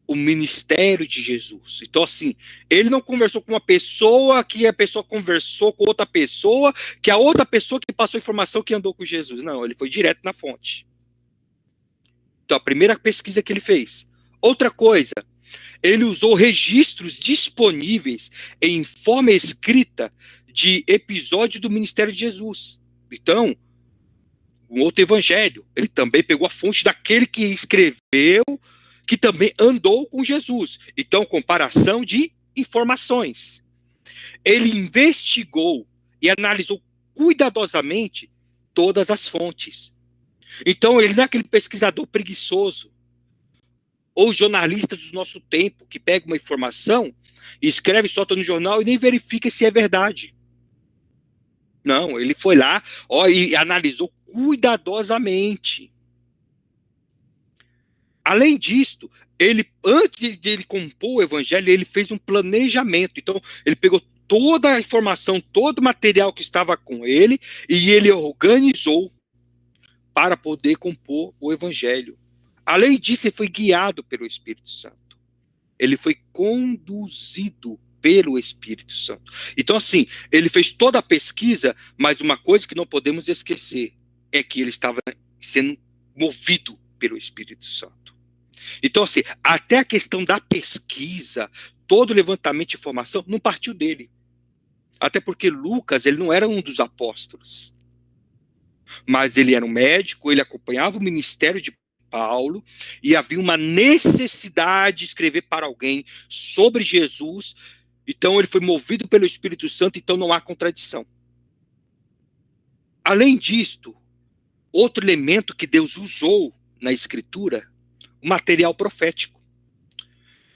o ministério de Jesus. Então, assim, ele não conversou com uma pessoa, que a pessoa conversou com outra pessoa, que a outra pessoa que passou informação que andou com Jesus. Não, ele foi direto na fonte. Então, a primeira pesquisa que ele fez. Outra coisa, ele usou registros disponíveis em forma escrita de episódios do ministério de Jesus. Então, um outro evangelho, ele também pegou a fonte daquele que escreveu, que também andou com Jesus. Então, comparação de informações. Ele investigou e analisou cuidadosamente todas as fontes. Então, ele não é aquele pesquisador preguiçoso ou jornalista do nosso tempo que pega uma informação e escreve, solta no jornal e nem verifica se é verdade. Não, ele foi lá e analisou cuidadosamente. Além disso, antes de ele compor o evangelho, ele fez um planejamento. Então, ele pegou toda a informação, todo o material que estava com ele, e ele organizou para poder compor o evangelho. Além disso, ele foi guiado pelo Espírito Santo. Ele foi conduzido pelo Espírito Santo. Então, assim, ele fez toda a pesquisa, mas uma coisa que não podemos esquecer é que ele estava sendo movido pelo Espírito Santo. Então, assim, até a questão da pesquisa, todo o levantamento de informação, não partiu dele. Até porque Lucas, ele não era um dos apóstolos. Mas ele era um médico, ele acompanhava o ministério de Paulo, e havia uma necessidade de escrever para alguém sobre Jesus. Então, ele foi movido pelo Espírito Santo, então não há contradição. Além disto, outro elemento que Deus usou na Escritura, o material profético.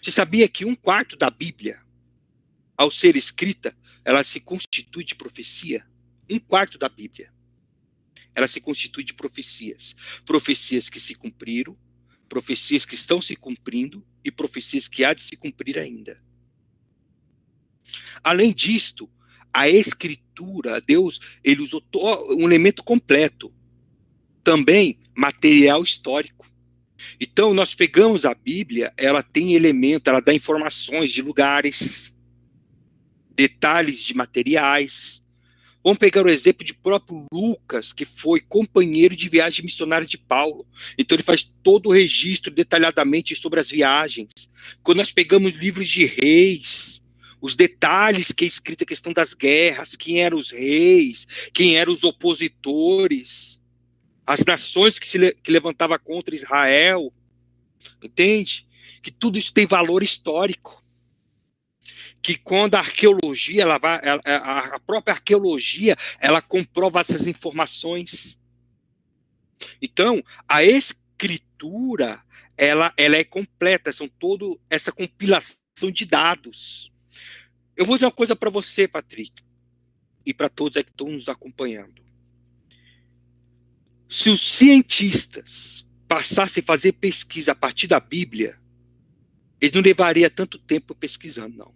Você sabia que 1/4 da Bíblia, ao ser escrita, ela se constitui de profecia? 1/4 da Bíblia. Ela se constitui de profecias. Profecias que se cumpriram, profecias que estão se cumprindo e profecias que há de se cumprir ainda. Além disto, a Escritura, Deus, ele usou um elemento completo. Também material histórico. Então, nós pegamos a Bíblia, ela tem elemento, ela dá informações de lugares, detalhes de materiais. Vamos pegar o exemplo de próprio Lucas, que foi companheiro de viagem missionária de Paulo. Então, ele faz todo o registro detalhadamente sobre as viagens. Quando nós pegamos livros de reis, os detalhes que é escrito a questão das guerras, quem eram os reis, quem eram os opositores. as nações que levantavam contra Israel, entende? Que tudo isso tem valor histórico. Que quando a arqueologia, a própria arqueologia, ela comprova essas informações. Então, a escritura, ela é completa, são toda essa compilação de dados. Eu vou dizer uma coisa para você, Patrick, e para todos que estão nos acompanhando. Se os cientistas passassem a fazer pesquisa a partir da Bíblia, eles não levariam tanto tempo pesquisando, não.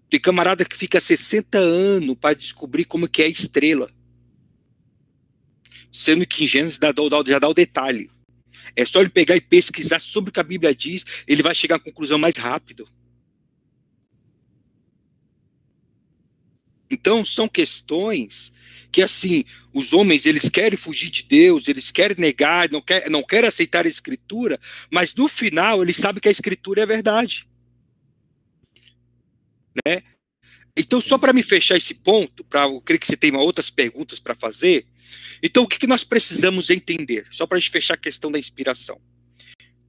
Tem camarada que fica 60 anos para descobrir como que é a estrela. Sendo que em Gênesis já dá o detalhe. É só ele pegar e pesquisar sobre o que a Bíblia diz, ele vai chegar à conclusão mais rápido. Então, são questões que, assim, os homens, eles querem fugir de Deus, eles querem negar, não querem aceitar a Escritura, mas no final, eles sabem que a Escritura é verdade. Né? Então, só para me fechar esse ponto, eu creio que você tem outras perguntas para fazer. Então, o que nós precisamos entender? Só para a gente fechar a questão da inspiração.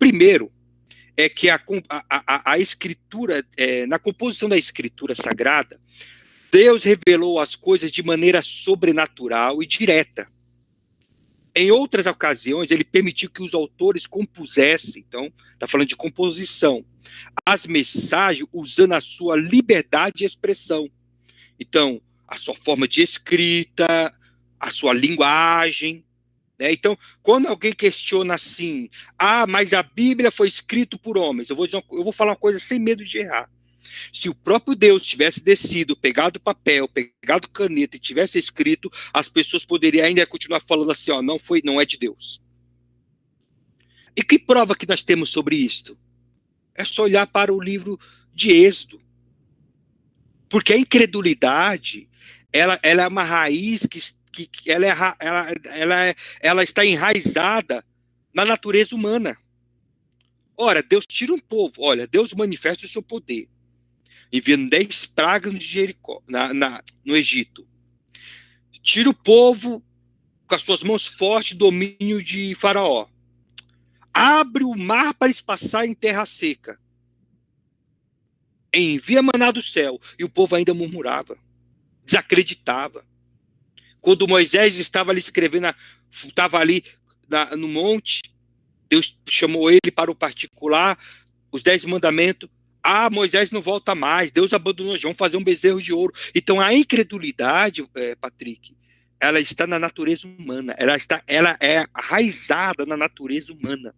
Primeiro, é que a Escritura, na composição da Escritura Sagrada, Deus revelou as coisas de maneira sobrenatural e direta. Em outras ocasiões, ele permitiu que os autores compusessem, então, está falando de composição, as mensagens usando a sua liberdade de expressão. Então, a sua forma de escrita, a sua linguagem. Né? Então, quando alguém questiona assim, mas a Bíblia foi escrita por homens, eu vou falar uma coisa sem medo de errar. Se o próprio Deus tivesse descido, pegado papel, pegado caneta e tivesse escrito, as pessoas poderiam ainda continuar falando assim, não é de Deus. E que prova que nós temos sobre isto? É só olhar para o livro de Êxodo. Porque a incredulidade, ela é uma raiz que ela está enraizada na natureza humana. Ora, Deus tira um povo, Deus manifesta o seu poder, enviando 10 pragas de Jericó, no Egito. Tira o povo com as suas mãos fortes, domínio de Faraó. Abre o mar para eles passarem em terra seca. Envia maná do céu. E o povo ainda murmurava, desacreditava. Quando Moisés estava ali escrevendo, estava ali no monte, Deus chamou ele para o particular, os 10 mandamentos. Moisés não volta mais, Deus abandonou João, fazer um bezerro de ouro. Então a incredulidade, Patrick, ela está na natureza humana, ela é arraizada na natureza humana.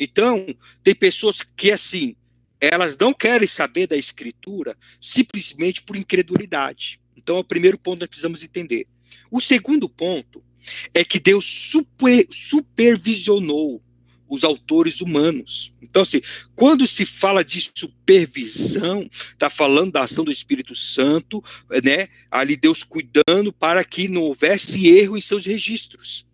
Então, tem pessoas que, assim, elas não querem saber da Escritura simplesmente por incredulidade. Então é o primeiro ponto que nós precisamos entender. O segundo ponto é que Deus supervisionou os autores humanos. Então, assim, quando se fala de supervisão, está falando da ação do Espírito Santo, né? Ali Deus cuidando para que não houvesse erro em seus registros.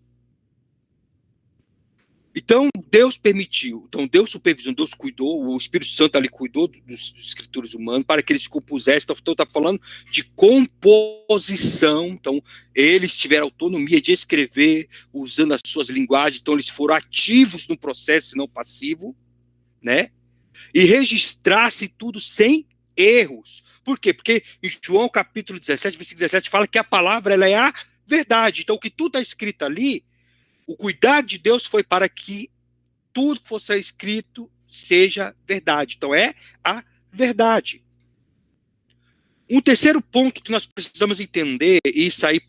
Então, Deus permitiu, então Deus supervisionou, Deus cuidou, o Espírito Santo ali cuidou dos escritores humanos para que eles se compusessem. Então, está falando de composição. Então, eles tiveram autonomia de escrever, usando as suas linguagens. Então, eles foram ativos no processo, não passivo, né? E registrasse tudo sem erros. Por quê? Porque em João capítulo 17, versículo 17, fala que a palavra ela é a verdade. Então, o que tudo está escrito ali, o cuidado de Deus foi para que tudo que fosse escrito seja verdade. Então, é a verdade. Um terceiro ponto que nós precisamos entender, e isso aí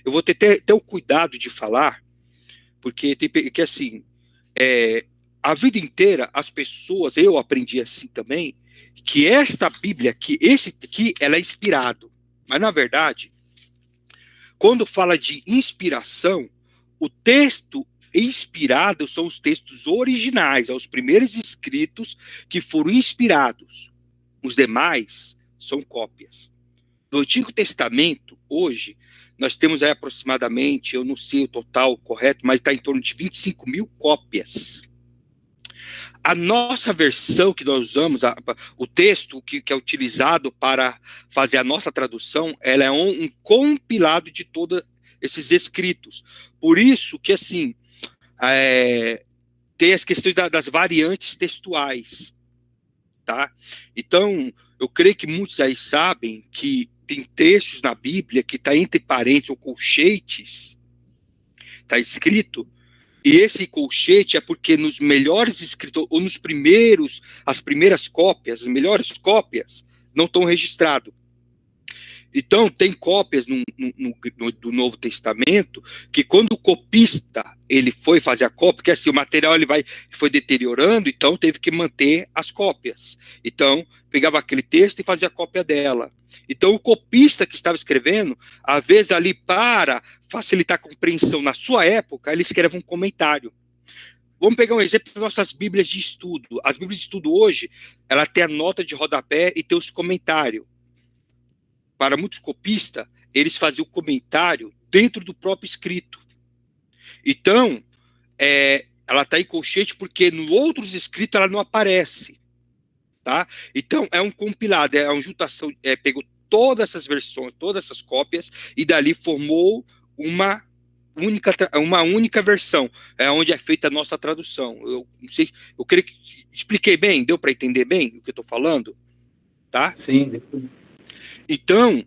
eu vou ter o cuidado de falar, porque assim, a vida inteira as pessoas, eu aprendi assim também, que esta Bíblia, que esse aqui, ela é inspirado. Mas, na verdade, quando fala de inspiração, o texto inspirado são os textos originais, os primeiros escritos que foram inspirados. Os demais são cópias. No Antigo Testamento, hoje, nós temos aí aproximadamente, eu não sei o total correto, mas está em torno de 25 mil cópias. A nossa versão que nós usamos, o texto que é utilizado para fazer a nossa tradução, ela é um compilado de toda esses escritos. Por isso que, assim, tem as questões das variantes textuais, tá? Então, eu creio que muitos aí sabem que tem textos na Bíblia que está entre parênteses ou colchetes, está escrito, e esse colchete é porque nos melhores escritos, ou nos primeiros, as primeiras cópias, as melhores cópias, não estão registrados. Então, tem cópias do Novo Testamento que quando o copista ele foi fazer a cópia, porque assim, o material foi deteriorando, então teve que manter as cópias. Então, pegava aquele texto e fazia a cópia dela. Então, o copista que estava escrevendo, às vezes ali para facilitar a compreensão na sua época, ele escreve um comentário. Vamos pegar um exemplo das nossas Bíblias de estudo. As Bíblias de estudo hoje, ela tem a nota de rodapé e tem os comentários. Para muitos copistas, eles faziam o comentário dentro do próprio escrito. Então, ela está em colchete porque nos outros escritos ela não aparece. Tá? Então, é um compilado, é uma juntação, pegou todas essas versões, todas essas cópias, e dali formou uma única versão, onde é feita a nossa tradução. Eu não sei, eu creio que expliquei bem, deu para entender bem o que eu estou falando? Tá? Sim. Então,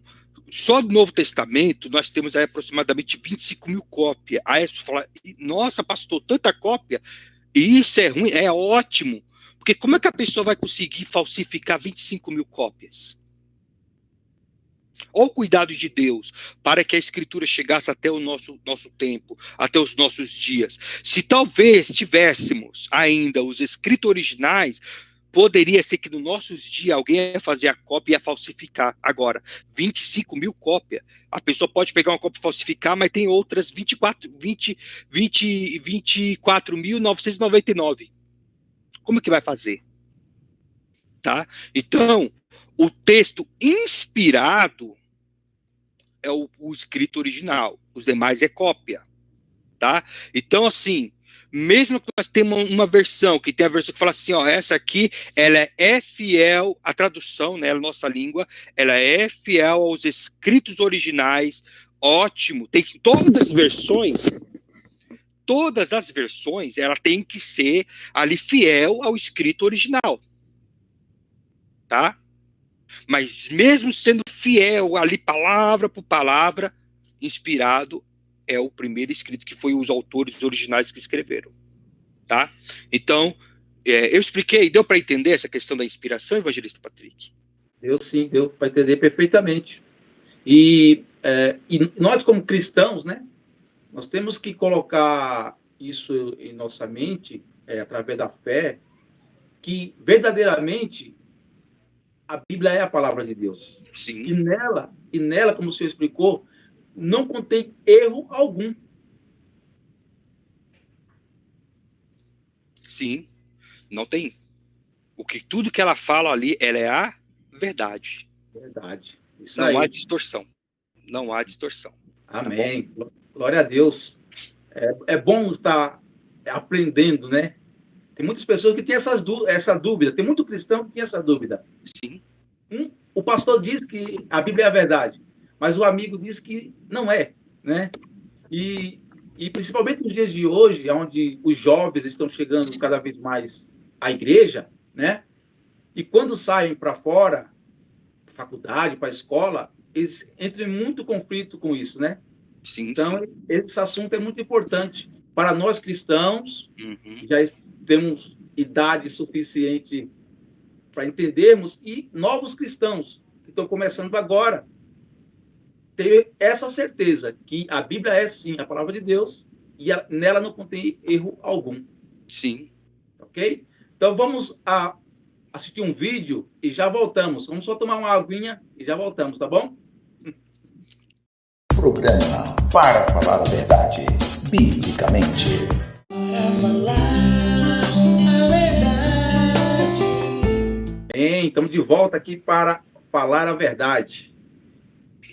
só do Novo Testamento, nós temos aí aproximadamente 25 mil cópias. Aí você fala, nossa, pastor, tanta cópia? E isso é ruim? É ótimo. Porque como é que a pessoa vai conseguir falsificar 25 mil cópias? Olha o cuidado de Deus para que a Escritura chegasse até o nosso tempo, até os nossos dias. Se talvez tivéssemos ainda os escritos originais, poderia ser que nos nossos dias alguém ia fazer a cópia e ia falsificar. Agora, 25 mil cópias. A pessoa pode pegar uma cópia e falsificar, mas tem outras 24.999. Como é que vai fazer? Tá? Então, o texto inspirado é o escrito original. Os demais é cópia. Tá? Então, assim, mesmo que nós temos uma versão, que tem a versão que fala assim, ó, essa aqui, ela é fiel, a tradução, né, a nossa língua, ela é fiel aos escritos originais, ótimo, tem todas as versões, ela tem que ser ali fiel ao escrito original, tá? Mas mesmo sendo fiel ali, palavra por palavra, inspirado, é o primeiro escrito que foi os autores originais que escreveram, tá? Então, eu expliquei, deu para entender essa questão da inspiração, evangelista Patrick? Deu para entender perfeitamente. E nós, como cristãos, né, nós temos que colocar isso em nossa mente, através da fé, que verdadeiramente a Bíblia é a palavra de Deus. Sim. E nela, como o senhor explicou, não contém erro algum. Sim, não tem. Tudo que ela fala ali, ela é a verdade. Verdade. Isso não aí. há distorção. Não há distorção. Amém. Tá, glória a Deus. É bom estar aprendendo, né? Tem muitas pessoas que têm essa dúvida. Tem muito cristão que tem essa dúvida. Sim. O pastor diz que a Bíblia é a verdade, mas o amigo diz que não é, né? E principalmente nos dias de hoje, onde os jovens estão chegando cada vez mais à igreja, né? E quando saem para fora, para faculdade, para a escola, eles entram em muito conflito com isso, né? Sim, então, sim. Esse assunto é muito importante para nós cristãos. Uhum. Já temos idade suficiente para entendermos, e novos cristãos que estão começando agora ter essa certeza que a Bíblia é sim a palavra de Deus e nela não contém erro algum. Sim. Ok? Então vamos assistir um vídeo e já voltamos. Vamos só tomar uma aguinha e já voltamos, tá bom? Programa Para Falar a Verdade, Biblicamente. Para falar a verdade. Bem, estamos de volta aqui para falar a verdade.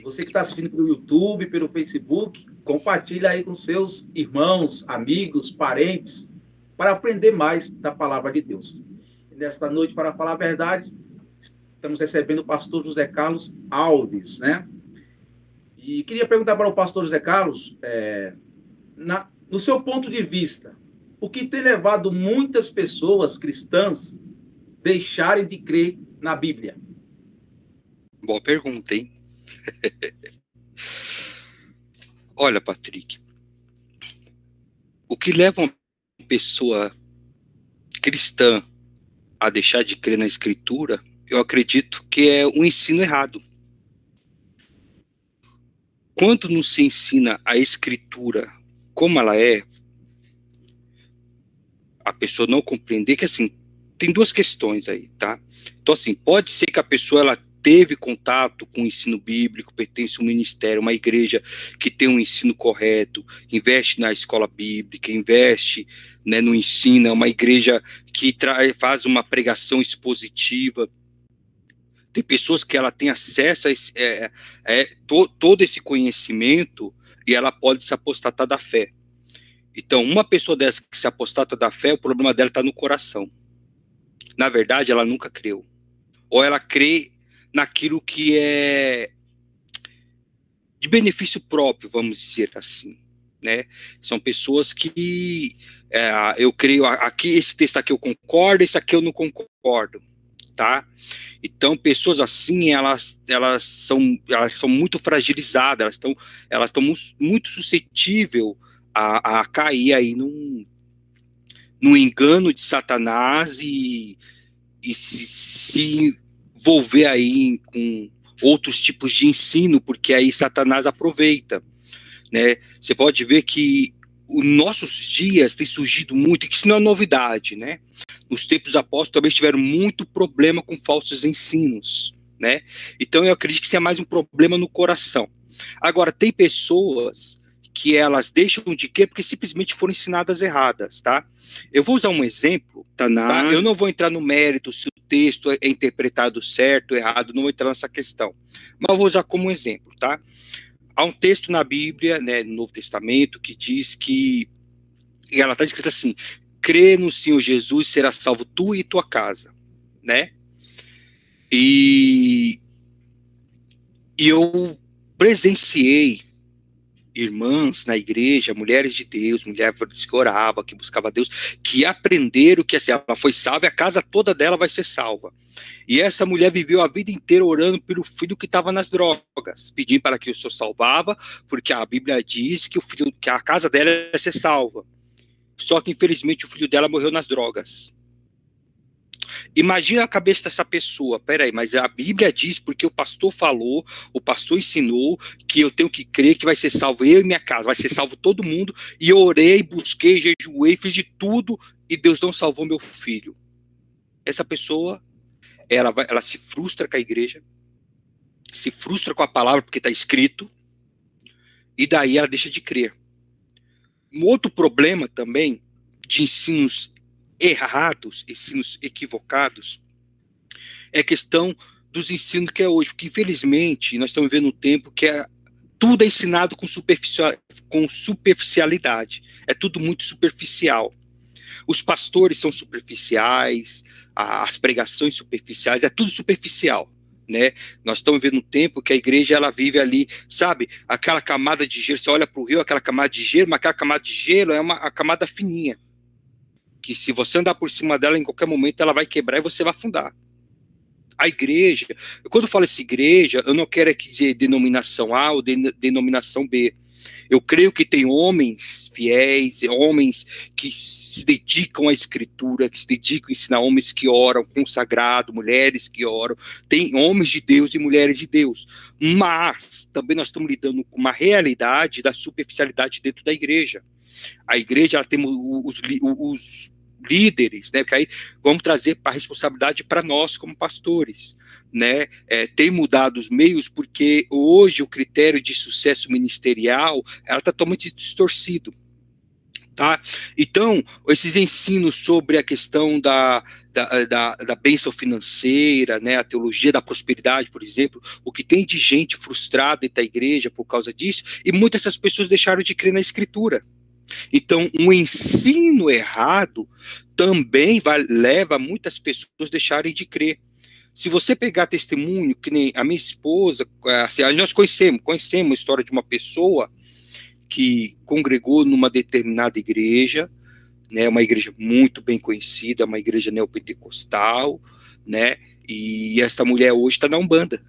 Você que está assistindo pelo YouTube, pelo Facebook, compartilha aí com seus irmãos, amigos, parentes, para aprender mais da palavra de Deus. E nesta noite, para falar a verdade, estamos recebendo o pastor José Carlos Alves, né? E queria perguntar para o pastor José Carlos, no seu ponto de vista, o que tem levado muitas pessoas cristãs deixarem de crer na Bíblia? Boa pergunta, hein? Olha, Patrick, o que leva uma pessoa cristã a deixar de crer na Escritura, eu acredito que é um ensino errado. Quando não se ensina a Escritura como ela é, a pessoa não compreender que, assim, tem duas questões aí, tá? Então, assim, pode ser que a pessoa, ela teve contato com o ensino bíblico, pertence a um ministério, uma igreja que tem um ensino correto, investe na escola bíblica, investe, né, no ensino, é uma igreja que faz uma pregação expositiva. Tem pessoas que ela tem acesso a todo esse conhecimento e ela pode se apostatar da fé. Então, uma pessoa dessa que se apostata da fé, o problema dela está no coração. Na verdade, ela nunca creu. Ou ela crê naquilo que é de benefício próprio, vamos dizer assim, né? São pessoas que eu creio, aqui, esse texto aqui eu concordo, esse aqui eu não concordo, tá? Então, pessoas assim, elas são muito fragilizadas, elas estão muito suscetíveis a cair aí num engano de Satanás e se envolver aí com outros tipos de ensino, porque aí Satanás aproveita, né? Você pode ver que os nossos dias tem surgido muito, e que isso não é novidade, né? Nos tempos apóstolos também tiveram muito problema com falsos ensinos, né? Então eu acredito que isso é mais um problema no coração. Agora, tem pessoas que elas deixam de crer porque simplesmente foram ensinadas erradas, tá? Eu vou usar um exemplo, tá? Eu não vou entrar no mérito se o texto é interpretado certo, errado, não vou entrar nessa questão. Mas eu vou usar como exemplo, tá? Há um texto na Bíblia, né, no Novo Testamento, que diz que, e ela está escrita assim: crê no Senhor Jesus, será salvo tu e tua casa, né? E eu presenciei irmãs na igreja, mulheres de Deus, mulheres que oravam, que buscavam Deus, que aprenderam que assim, ela foi salva e a casa toda dela vai ser salva. E essa mulher viveu a vida inteira orando pelo filho que estava nas drogas, pedindo para que o Senhor salvava, porque a Bíblia diz que a casa dela ia ser salva. Só que infelizmente o filho dela morreu nas drogas. Imagina a cabeça dessa pessoa. Peraí, mas a Bíblia diz, porque o pastor falou, o pastor ensinou que eu tenho que crer que vai ser salvo eu e minha casa, vai ser salvo todo mundo, e eu orei, busquei, jejuei, fiz de tudo, e Deus não salvou meu filho. Essa pessoa, ela se frustra com a igreja, se frustra com a palavra, porque está escrito, e daí ela deixa de crer. Um outro problema também de ensinos errados, ensinos equivocados, é a questão dos ensinos que é hoje, porque infelizmente nós estamos vivendo um tempo que tudo é ensinado com superficialidade, é tudo muito superficial. Os pastores são superficiais, as pregações superficiais, é tudo superficial, né? Nós estamos vivendo um tempo que a igreja, ela vive ali, sabe, aquela camada de gelo, você olha para o rio, aquela camada de gelo, mas aquela camada de gelo é a camada fininha, que se você andar por cima dela, em qualquer momento ela vai quebrar e você vai afundar. A igreja, quando eu falo essa igreja, eu não quero aqui dizer denominação A ou denominação B. Eu creio que tem homens fiéis, homens que se dedicam à escritura, que se dedicam a ensinar, homens que oram consagrado, mulheres que oram, tem homens de Deus e mulheres de Deus. Mas também nós estamos lidando com uma realidade da superficialidade dentro da igreja. A igreja, ela tem os líderes, né? Que aí vamos trazer para a responsabilidade para nós como pastores, né? Tem mudado os meios porque hoje o critério de sucesso ministerial ela está totalmente distorcido, tá? Então esses ensinos sobre a questão da bênção financeira, né? A teologia da prosperidade, por exemplo, o que tem de gente frustrada dentro da igreja por causa disso, e muitas dessas pessoas deixaram de crer na escritura. Então, um ensino errado também leva muitas pessoas a deixarem de crer. Se você pegar testemunho, que nem a minha esposa, assim, nós conhecemos a história de uma pessoa que congregou numa determinada igreja, né, uma igreja muito bem conhecida, uma igreja neopentecostal, né, e essa mulher hoje está na Umbanda.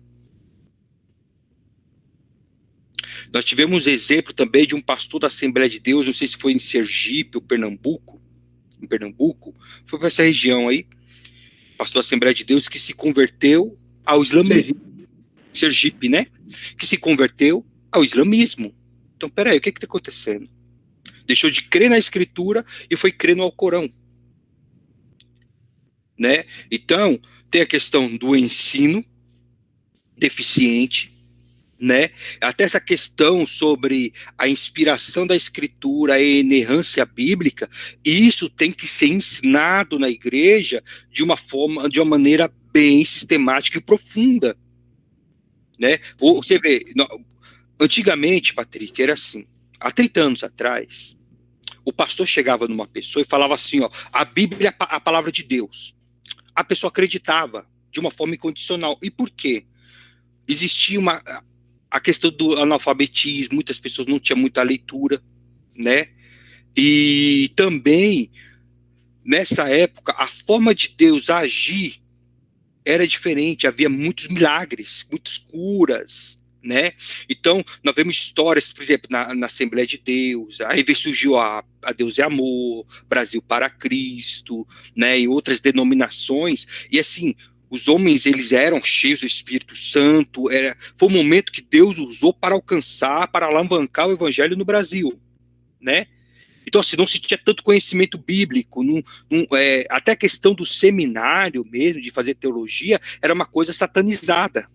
Nós tivemos exemplo também de um pastor da Assembleia de Deus, não sei se foi em Sergipe ou Pernambuco, foi para essa região aí, pastor da Assembleia de Deus que se converteu ao islamismo. Sergipe, né? Que se converteu ao islamismo. Então, peraí, o que está acontecendo? Deixou de crer na Escritura e foi crer no Alcorão. Né? Então, tem a questão do ensino deficiente, né? Até essa questão sobre a inspiração da Escritura, a inerrância bíblica, isso tem que ser ensinado na igreja de uma maneira bem sistemática e profunda, né? Você vê, antigamente, Patrick, era assim, há 30 anos atrás, o pastor chegava numa pessoa e falava assim, ó, a Bíblia é a palavra de Deus. A pessoa acreditava de uma forma incondicional. E por quê? Existia a questão do analfabetismo, muitas pessoas não tinham muita leitura, né? E também, nessa época, a forma de Deus agir era diferente, havia muitos milagres, muitas curas, né? Então, nós vemos histórias, por exemplo, na Assembleia de Deus, aí surgiu a Deus é Amor, Brasil para Cristo, né? E outras denominações, e assim, os homens, eles eram cheios do Espírito Santo, foi um momento que Deus usou para alcançar, para alavancar o evangelho no Brasil, né? Então, assim, não se tinha tanto conhecimento bíblico, até a questão do seminário mesmo, de fazer teologia, era uma coisa satanizada,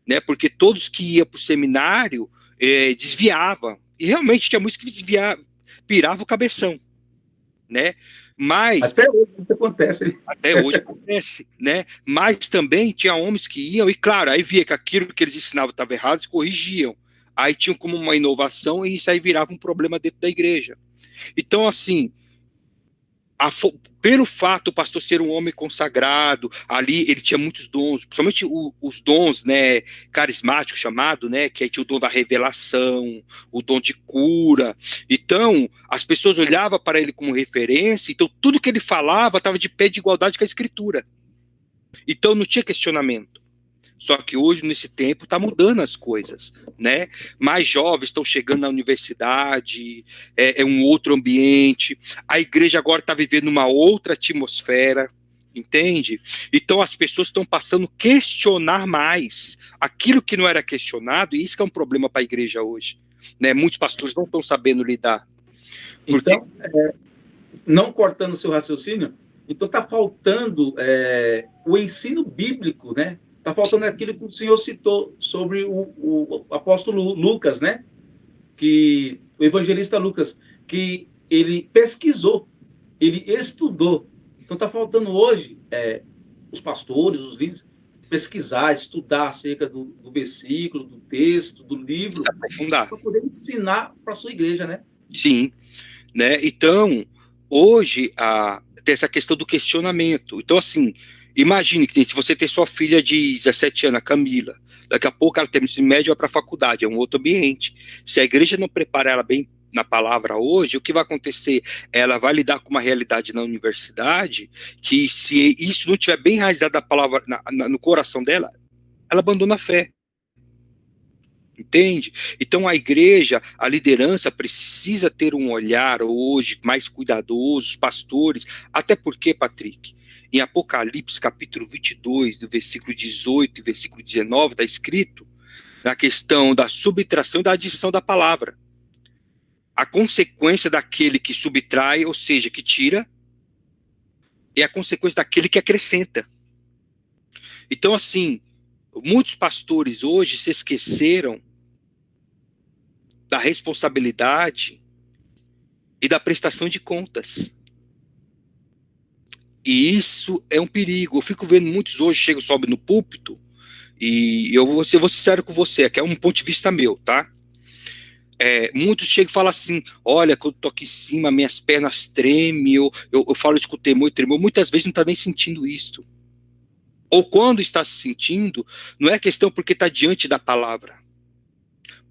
né? Porque todos que iam para o seminário desviavam, e realmente tinha muitos que pirava o cabeção, né? Mas até hoje isso acontece. Até hoje acontece, né? Mas também tinha homens que iam, e claro, aí via que aquilo que eles ensinavam estava errado, eles corrigiam. Aí tinham como uma inovação, e isso aí virava um problema dentro da igreja. Então, assim, pelo fato do pastor ser um homem consagrado, ali ele tinha muitos dons, principalmente os dons, né, carismáticos chamado, né, que aí tinha o dom da revelação, o dom de cura. Então, as pessoas olhavam para ele como referência, então tudo que ele falava estava de pé de igualdade com a Escritura. Então não tinha questionamento. Só que hoje, nesse tempo, está mudando as coisas, né? Mais jovens estão chegando na universidade, é um outro ambiente, a igreja agora está vivendo uma outra atmosfera, entende? Então as pessoas estão passando a questionar mais aquilo que não era questionado, e isso que é um problema para a igreja hoje, né? Muitos pastores não estão sabendo lidar. Porque... Então, não cortando o seu raciocínio, então está faltando o ensino bíblico, né? Está faltando aquilo que o senhor citou sobre o apóstolo Lucas, né? Que o evangelista Lucas, que ele pesquisou, ele estudou. Então está faltando hoje os pastores, os líderes, pesquisar, estudar acerca do versículo, do texto, do livro, para poder ensinar para a sua igreja, né? Sim, né? Então, hoje tem essa questão do questionamento. Então, assim, imagine que se você tem sua filha de 17 anos, a Camila, daqui a pouco ela tem o ensino médio e vai para a faculdade, é um outro ambiente. Se a igreja não preparar ela bem na palavra hoje, o que vai acontecer? Ela vai lidar com uma realidade na universidade que, se isso não estiver bem enraizado a palavra no coração dela, ela abandona a fé. Entende? Então a igreja, a liderança precisa ter um olhar hoje mais cuidadoso, os pastores, até porque, Patrick, em Apocalipse capítulo 22, do versículo 18 e versículo 19, está escrito na questão da subtração e da adição da palavra. A consequência daquele que subtrai, ou seja, que tira, é a consequência daquele que acrescenta. Então, assim, muitos pastores hoje se esqueceram da responsabilidade e da prestação de contas. E isso é um perigo. Eu fico vendo muitos hoje chegam, sobem no púlpito, e eu vou ser sincero com você, aqui é um ponto de vista meu, tá? Muitos chegam e falam assim, olha, quando eu tô aqui em cima, minhas pernas tremem, eu falo isso com temor e tremor, muitas vezes não tá nem sentindo isso. Ou quando está se sentindo, não é questão porque está diante da palavra,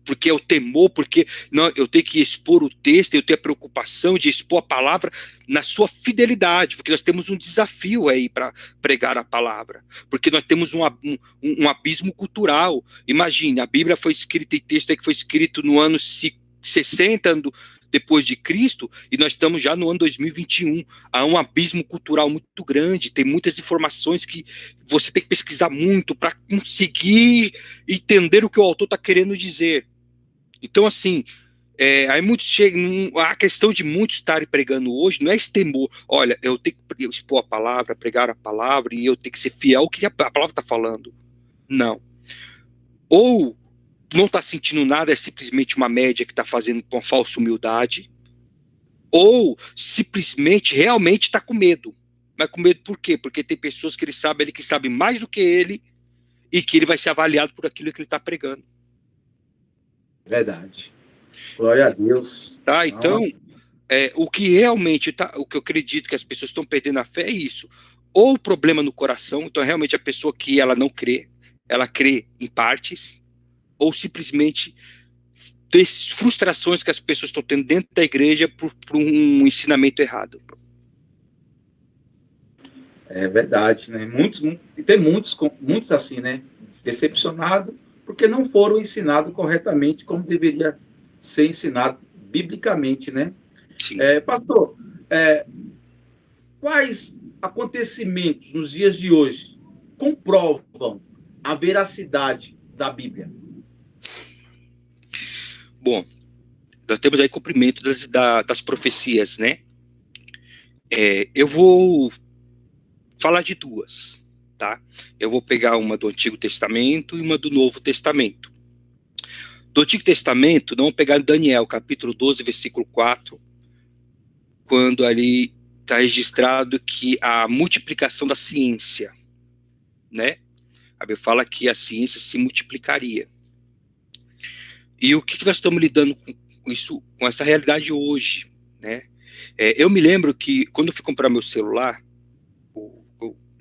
porque é o temor, porque não, eu tenho que expor o texto, eu tenho a preocupação de expor a palavra na sua fidelidade, porque nós temos um desafio aí para pregar a palavra, porque nós temos um abismo cultural. Imagine, a Bíblia foi escrita, em texto aí que foi escrito no ano 60 depois de Cristo, e nós estamos já no ano 2021. Há um abismo cultural muito grande, tem muitas informações que você tem que pesquisar muito para conseguir entender o que o autor está querendo dizer. Então, assim, aí muitos chegam, a questão de muitos estarem pregando hoje não é esse temor, olha, eu tenho que expor a palavra, pregar a palavra, e eu tenho que ser fiel ao que a palavra está falando. Não. Ou não está sentindo nada, é simplesmente uma média que está fazendo com falsa humildade, ou simplesmente realmente está com medo. Mas com medo por quê? Porque tem pessoas que ele sabe ali que sabem mais do que ele, e que ele vai ser avaliado por aquilo que ele está pregando. Verdade. Glória a Deus. Tá? Então, o que realmente o que eu acredito que as pessoas estão perdendo a fé é isso. Ou o problema no coração, então realmente a pessoa que ela não crê, ela crê em partes, ou simplesmente frustrações que as pessoas estão tendo dentro da igreja por um ensinamento errado. É verdade, né? Tem muitos assim, né? Decepcionados porque não foram ensinados corretamente como deveria ser ensinado biblicamente, né? Sim. Pastor, quais acontecimentos nos dias de hoje comprovam a veracidade da Bíblia? Bom, nós temos aí cumprimento das profecias, né? Eu vou falar de duas, tá? Eu vou pegar uma do Antigo Testamento e uma do Novo Testamento. Do Antigo Testamento, não vamos pegar Daniel, capítulo 12, versículo 4, quando ali está registrado que a multiplicação da ciência, né? A Bíblia fala que a ciência se multiplicaria. E o que nós estamos lidando com isso, com essa realidade hoje, né? Eu me lembro que quando eu fui comprar meu celular,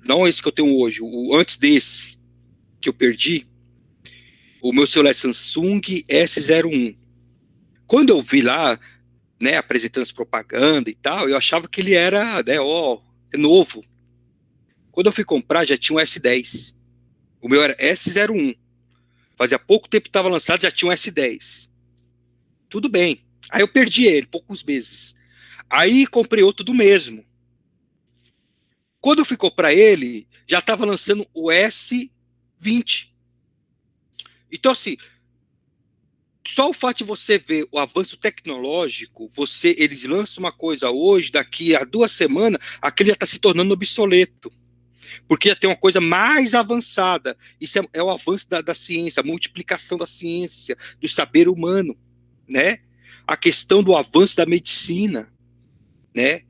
não esse que eu tenho hoje, antes desse que eu perdi, o meu celular é Samsung S01. Quando eu vi lá, né, apresentando as propaganda e tal, eu achava que ele era, né, novo. Quando eu fui comprar, já tinha um S10. O meu era S01. Fazia pouco tempo que estava lançado, já tinha um S10. Tudo bem. Aí eu perdi ele, poucos meses. Aí comprei outro do mesmo. Quando eu fui comprar ele, já estava lançando o S20. Então, assim, só o fato de você ver o avanço tecnológico, eles lançam uma coisa hoje, daqui a 2 semanas, aquele já está se tornando obsoleto. Porque já tem uma coisa mais avançada. Isso é o avanço da ciência, a multiplicação da ciência, do saber humano, né? A questão do avanço da medicina, né?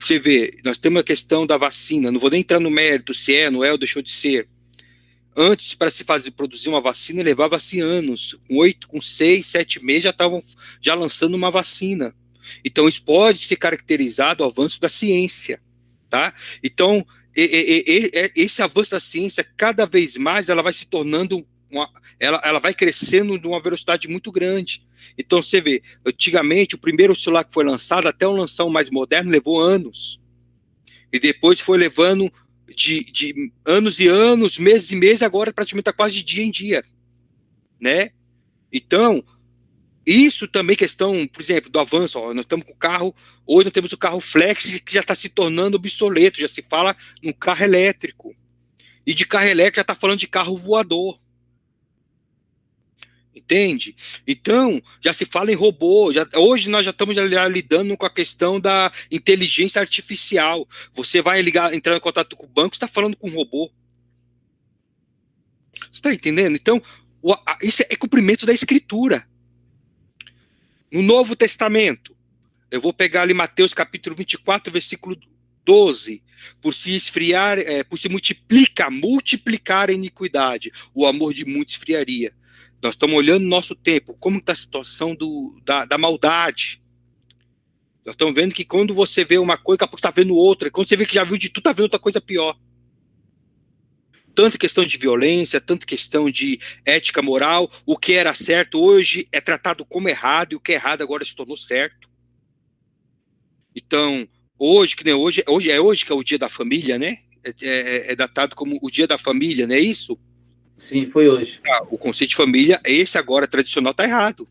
Você vê, nós temos a questão da vacina, não vou nem entrar no mérito se não é ou deixou de ser. Antes, para se produzir uma vacina, levava-se anos. Com 6, 7 meses já estavam lançando uma vacina. Então, isso pode ser caracterizado o avanço da ciência, tá? Então, esse avanço da ciência, cada vez mais, ela vai se tornando, ela vai crescendo de uma velocidade muito grande. Então, você vê, antigamente, o primeiro celular que foi lançado, até o lançar o mais moderno, levou anos. E depois foi levando de anos e anos, meses e meses, agora praticamente está quase de dia em dia, né? Então, isso também questão, por exemplo, do avanço. Nós estamos com o carro, hoje nós temos o carro flex que já está se tornando obsoleto, já se fala no carro elétrico. E de carro elétrico já está falando de carro voador. Entende? Então, já se fala em robô. Hoje nós já estamos lidando com a questão da inteligência artificial. Você vai entrar em contato com o banco, você está falando com um robô. Você está entendendo? Então, isso é cumprimento da Escritura. No Novo Testamento, eu vou pegar ali Mateus capítulo 24, versículo 12. Por se multiplicar a iniquidade, o amor de muitos esfriaria. Nós estamos olhando no nosso tempo, como está a situação da maldade. Nós estamos vendo que quando você vê uma coisa, daqui a pouco está vendo outra. Quando você vê que já viu de tudo, está vendo outra coisa pior. Tanto questão de violência, tanto questão de ética moral, o que era certo hoje é tratado como errado, e o que é errado agora se tornou certo. Então, hoje, que nem hoje que é o dia da família, né? É datado como o dia da família, não é isso? Sim, foi hoje. O conceito de família, esse agora tradicional, tá errado.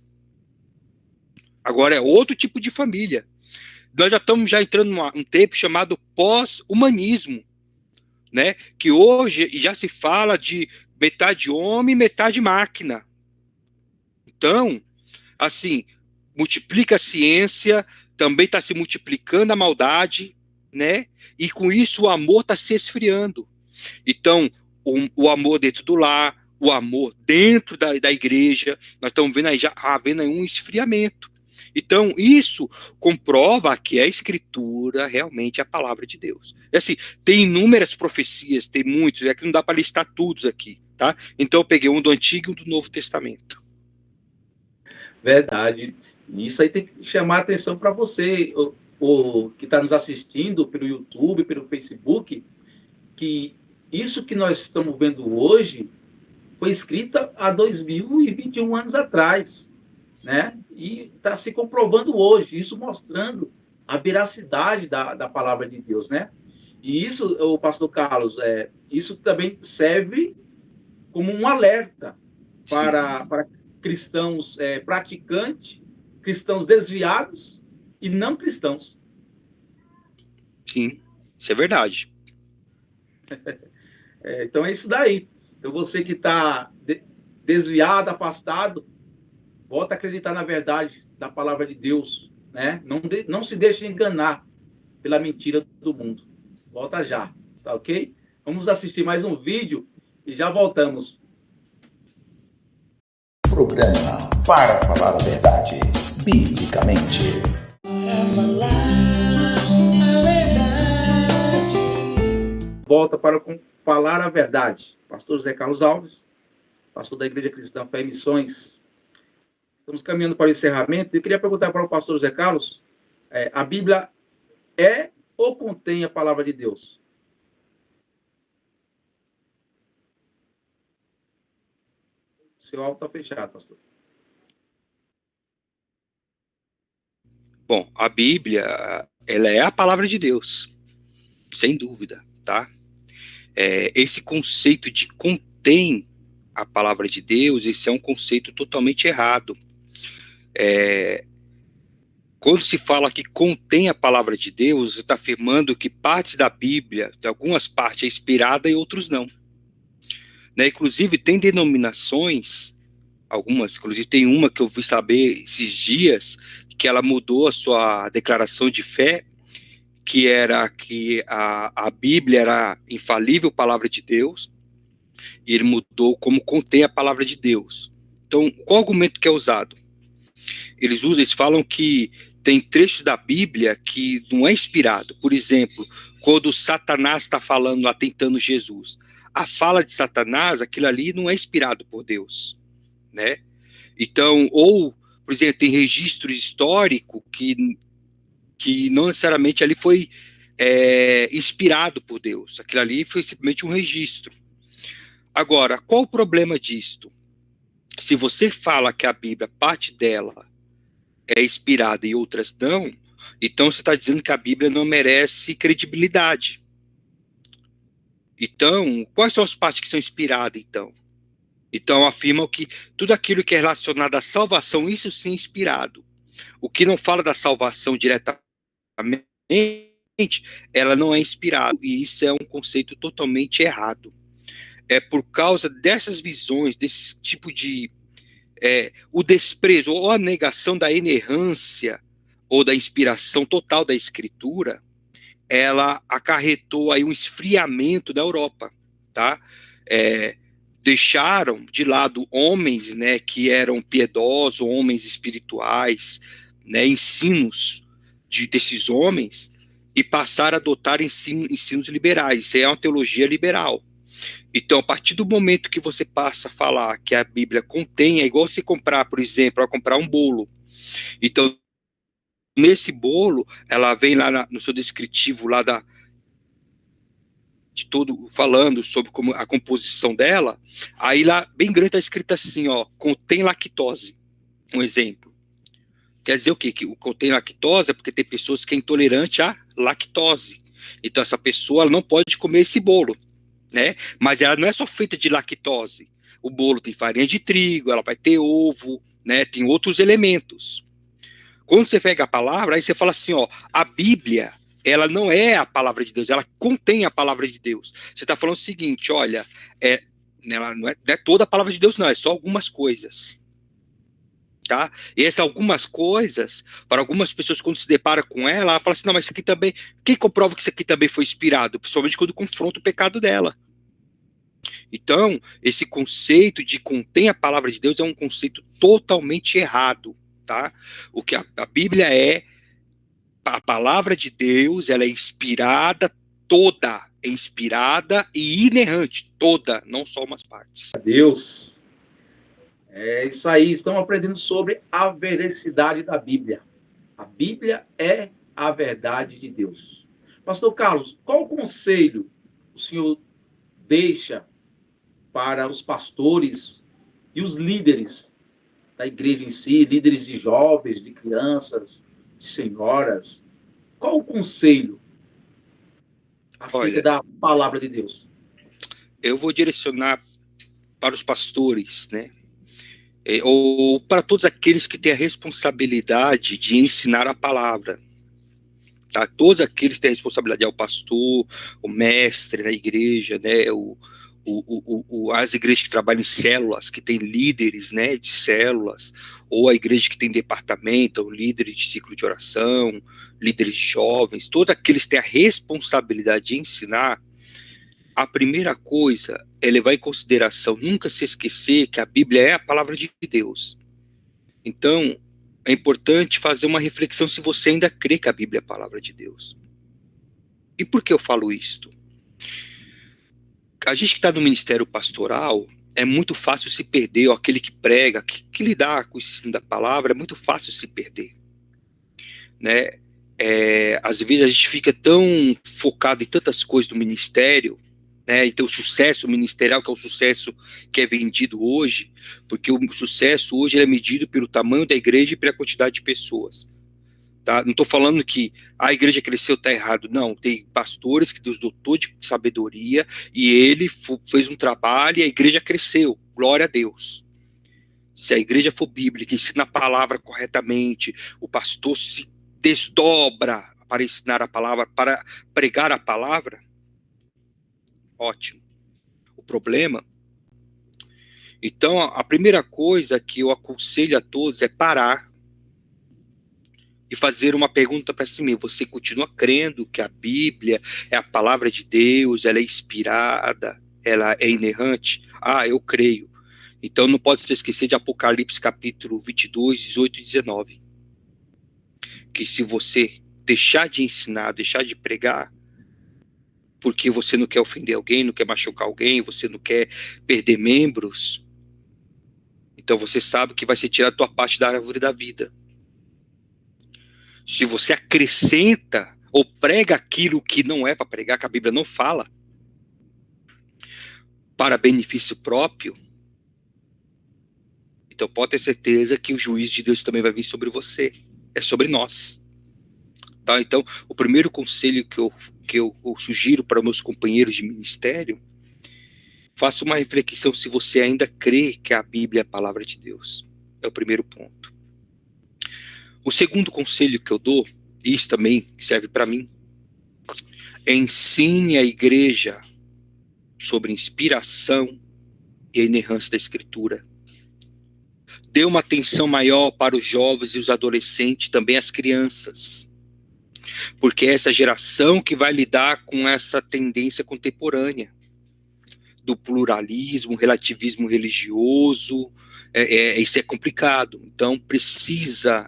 Agora é outro tipo de família. Nós já estamos entrando num tempo chamado pós-humanismo, né? Que hoje já se fala de metade homem, metade máquina. Então, assim, multiplica a ciência, também está se multiplicando a maldade, né? E com isso o amor está se esfriando. Então, o amor dentro do lar, o amor dentro da igreja, nós estamos vendo aí já havendo aí um esfriamento. Então, isso comprova que a Escritura realmente é a palavra de Deus. É assim, tem inúmeras profecias, tem muitos, é que não dá para listar todos aqui, tá? Então, eu peguei um do Antigo e um do Novo Testamento. Verdade. Isso aí tem que chamar a atenção para você, o que está nos assistindo pelo YouTube, pelo Facebook, que isso que nós estamos vendo hoje foi escrita há 2021 anos atrás, né? E está se comprovando hoje, isso mostrando a veracidade da palavra de Deus, né? E isso, o pastor Carlos, isso também serve como um alerta para cristãos praticantes, cristãos desviados e não cristãos. Sim, isso é verdade. Então é isso daí. Então você que está desviado, afastado, volta a acreditar na verdade da palavra de Deus, né? Não se deixe enganar pela mentira do mundo. Volta já, tá ok? Vamos assistir mais um vídeo e já voltamos. Programa Para Falar a Verdade, biblicamente. Para falar a verdade. Volta para falar a verdade. Pastor José Carlos Alves, pastor da Igreja Cristã Fé e Missões. Estamos caminhando para o encerramento. Eu queria perguntar para o pastor José Carlos, a Bíblia é ou contém a palavra de Deus? Seu áudio está fechado, pastor. Bom, a Bíblia, ela é a palavra de Deus, sem dúvida, tá? Esse conceito de contém a palavra de Deus, esse é um conceito totalmente errado. Quando se fala que contém a palavra de Deus, você está afirmando que partes da Bíblia, de algumas partes é inspirada e outros não. Né? Inclusive, tem denominações, algumas, inclusive tem uma que eu vi saber esses dias, que ela mudou a sua declaração de fé, que era que a Bíblia era infalível palavra de Deus, e ele mudou como contém a palavra de Deus. Então, qual argumento que é usado? Eles falam que tem trechos da Bíblia que não é inspirado. Por exemplo, quando Satanás está falando lá, tentando Jesus. A fala de Satanás, aquilo ali não é inspirado por Deus, né? Então, ou, por exemplo, tem registro histórico que não necessariamente ali foi inspirado por Deus. Aquilo ali foi simplesmente um registro. Agora, qual o problema disto? Se você fala que a Bíblia, parte dela, é inspirada e outras não, então você está dizendo que a Bíblia não merece credibilidade. Então, quais são as partes que são inspiradas, então? Então, afirmam que tudo aquilo que é relacionado à salvação, isso sim é inspirado. O que não fala da salvação diretamente, ela não é inspirada. E isso é um conceito totalmente errado. É por causa dessas visões, desse tipo de... o desprezo ou a negação da inerrância ou da inspiração total da Escritura, ela acarretou aí um esfriamento da Europa, tá? Deixaram de lado homens, né, que eram piedosos, homens espirituais, né, ensinos desses homens, e passaram a adotar ensinos liberais. Isso é uma teologia liberal. Então, a partir do momento que você passa a falar que a Bíblia contém, é igual você comprar, por exemplo, comprar um bolo. Então, nesse bolo, ela vem lá no seu descritivo lá de todo, falando sobre como a composição dela, aí lá, bem grande, está escrito assim, ó, contém lactose. Um exemplo. Quer dizer o quê? Que contém lactose é porque tem pessoas que é intolerante à lactose. Então, essa pessoa ela não pode comer esse bolo, né? Mas ela não é só feita de lactose. O bolo tem farinha de trigo, ela vai ter ovo, né? Tem outros elementos. Quando você pega a palavra, aí você fala assim, ó, a Bíblia, ela não é a palavra de Deus, ela contém a palavra de Deus. Você está falando o seguinte, olha, ela não é toda a palavra de Deus, não, é só algumas coisas. Tá? E essas algumas coisas, para algumas pessoas, quando se depara com ela fala assim, não, mas isso aqui também, quem comprova que isso aqui também foi inspirado? Principalmente quando confronta o pecado dela. Então, esse conceito de contém a palavra de Deus é um conceito totalmente errado, tá? O que a Bíblia é, a palavra de Deus, ela é inspirada toda, é inspirada e inerrante, toda, não só umas partes. Deus. É isso aí, estamos aprendendo sobre a veracidade da Bíblia. A Bíblia é a verdade de Deus. Pastor Carlos, qual conselho o senhor deixa para os pastores e os líderes da igreja em si, líderes de jovens, de crianças, de senhoras? Qual o conselho acerca da palavra de Deus? Eu vou direcionar para os pastores, né? Ou para todos aqueles que têm a responsabilidade de ensinar a palavra. Tá? Todos aqueles que têm a responsabilidade, o pastor, o mestre na igreja, né? As igrejas que trabalham em células, que têm líderes, né, de células, ou a igreja que tem departamento, ou líderes de ciclo de oração, líderes de jovens, todos aqueles que têm a responsabilidade de ensinar. A primeira coisa é levar em consideração, nunca se esquecer que a Bíblia é a palavra de Deus. Então, é importante fazer uma reflexão se você ainda crê que a Bíblia é a palavra de Deus. E por que eu falo isto? A gente que está no ministério pastoral, é muito fácil se perder, ou aquele que prega, que lidar com o ensino da palavra, é muito fácil se perder. Né? Às vezes a gente fica tão focado em tantas coisas do ministério, né, e ter o sucesso ministerial, que é o sucesso que é vendido hoje, porque o sucesso hoje é medido pelo tamanho da igreja e pela quantidade de pessoas. Tá? Não estou falando que a igreja cresceu, está errado. Não, tem pastores que Deus dotou de sabedoria e ele fez um trabalho e a igreja cresceu. Glória a Deus. Se a igreja for bíblica, ensina a palavra corretamente, o pastor se desdobra para ensinar a palavra, para pregar a palavra, ótimo. O problema... Então, a primeira coisa que eu aconselho a todos é parar e fazer uma pergunta para si mesmo. Você continua crendo que a Bíblia é a palavra de Deus, ela é inspirada, ela é inerrante? Ah, eu creio. Então não pode se esquecer de Apocalipse capítulo 22, 18 e 19. Que se você deixar de ensinar, deixar de pregar, porque você não quer ofender alguém, não quer machucar alguém, você não quer perder membros, então você sabe que vai ser tirado a tua parte da árvore da vida. Se você acrescenta ou prega aquilo que não é para pregar, que a Bíblia não fala, para benefício próprio, então pode ter certeza que o juízo de Deus também vai vir sobre você. É sobre nós. Tá? Então, o primeiro conselho que eu sugiro para meus companheiros de ministério, faça uma reflexão se você ainda crê que a Bíblia é a palavra de Deus. É o primeiro ponto. O segundo conselho que eu dou, e isso também serve para mim, é ensine a igreja sobre inspiração e a inerrância da Escritura. Dê uma atenção maior para os jovens e os adolescentes, também as crianças. Porque é essa geração que vai lidar com essa tendência contemporânea do pluralismo, relativismo religioso. Isso é complicado. Então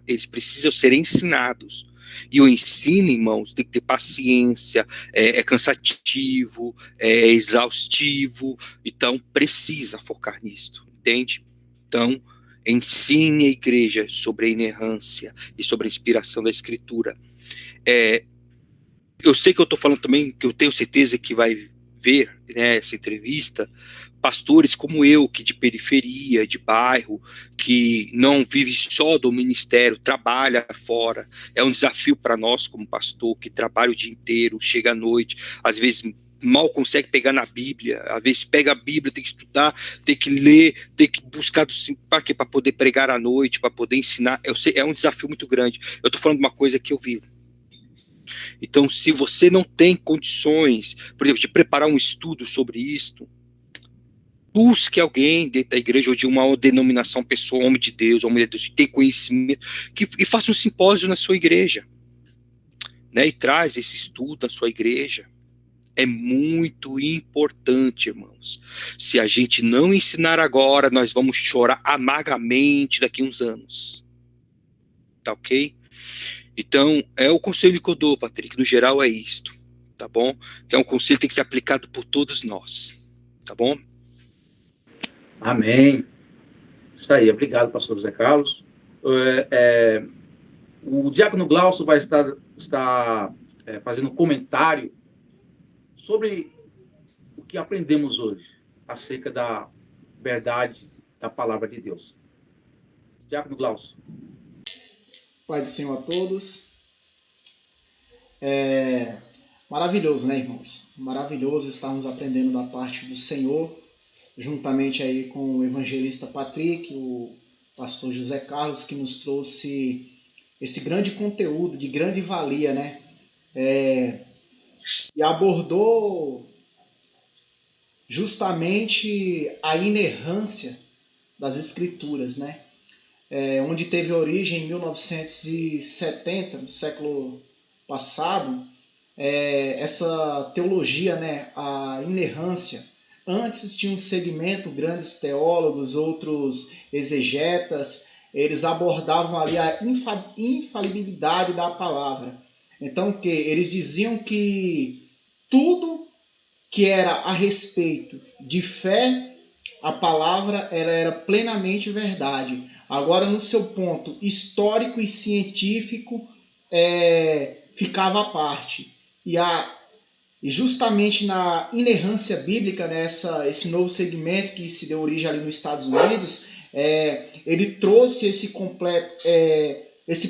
eles precisam ser ensinados. E o ensino, irmãos, tem que ter paciência, é cansativo, é exaustivo. Então precisa focar nisso, entende? Então ensine a igreja sobre a inerrância e sobre a inspiração da Escritura. Eu sei que eu estou falando também, que eu tenho certeza que vai ver, né, essa entrevista, pastores como eu, que de periferia, de bairro, que não vive só do ministério, trabalha fora. É um desafio para nós como pastor, que trabalha o dia inteiro, chega à noite, às vezes mal consegue pegar na Bíblia, às vezes pega a Bíblia, tem que estudar, tem que ler, tem que buscar para quê? Para poder pregar à noite, para poder ensinar. Eu sei, é um desafio muito grande. Eu estou falando de uma coisa que eu vivo. Então, se você não tem condições, por exemplo, de preparar um estudo sobre isto, busque alguém dentro da igreja ou de uma denominação, pessoa, homem de Deus, homem de Deus, que tem conhecimento, e faça um simpósio na sua igreja, né? E traz esse estudo na sua igreja. É muito importante, irmãos. Se a gente não ensinar agora, nós vamos chorar amargamente daqui a uns anos. Tá ok? Então, é o conselho que eu dou, Patrick. No geral, é isto. Tá bom? Que é um conselho que tem que ser aplicado por todos nós. Tá bom? Amém. Isso aí. Obrigado, pastor José Carlos. O diácono Glaucio vai estar fazendo um comentário sobre o que aprendemos hoje acerca da verdade da palavra de Deus. Diácono Glaucio. Pai do Senhor a todos. Maravilhoso, né, irmãos? Maravilhoso estarmos aprendendo da parte do Senhor, juntamente aí com o evangelista Patrick, o pastor José Carlos, que nos trouxe esse grande conteúdo de grande valia, né? E abordou justamente a inerrância das Escrituras, né? Onde teve origem em 1970, no século passado, essa teologia, né? A inerrância. Antes tinha um segmento, grandes teólogos, outros exegetas, eles abordavam ali a infalibilidade da palavra. Então, eles diziam que tudo que era a respeito de fé, a palavra ela era plenamente verdade. Agora, no seu ponto histórico e científico, ficava à parte. E justamente na inerrância bíblica, né, esse novo segmento que se deu origem ali nos Estados Unidos, ele trouxe esse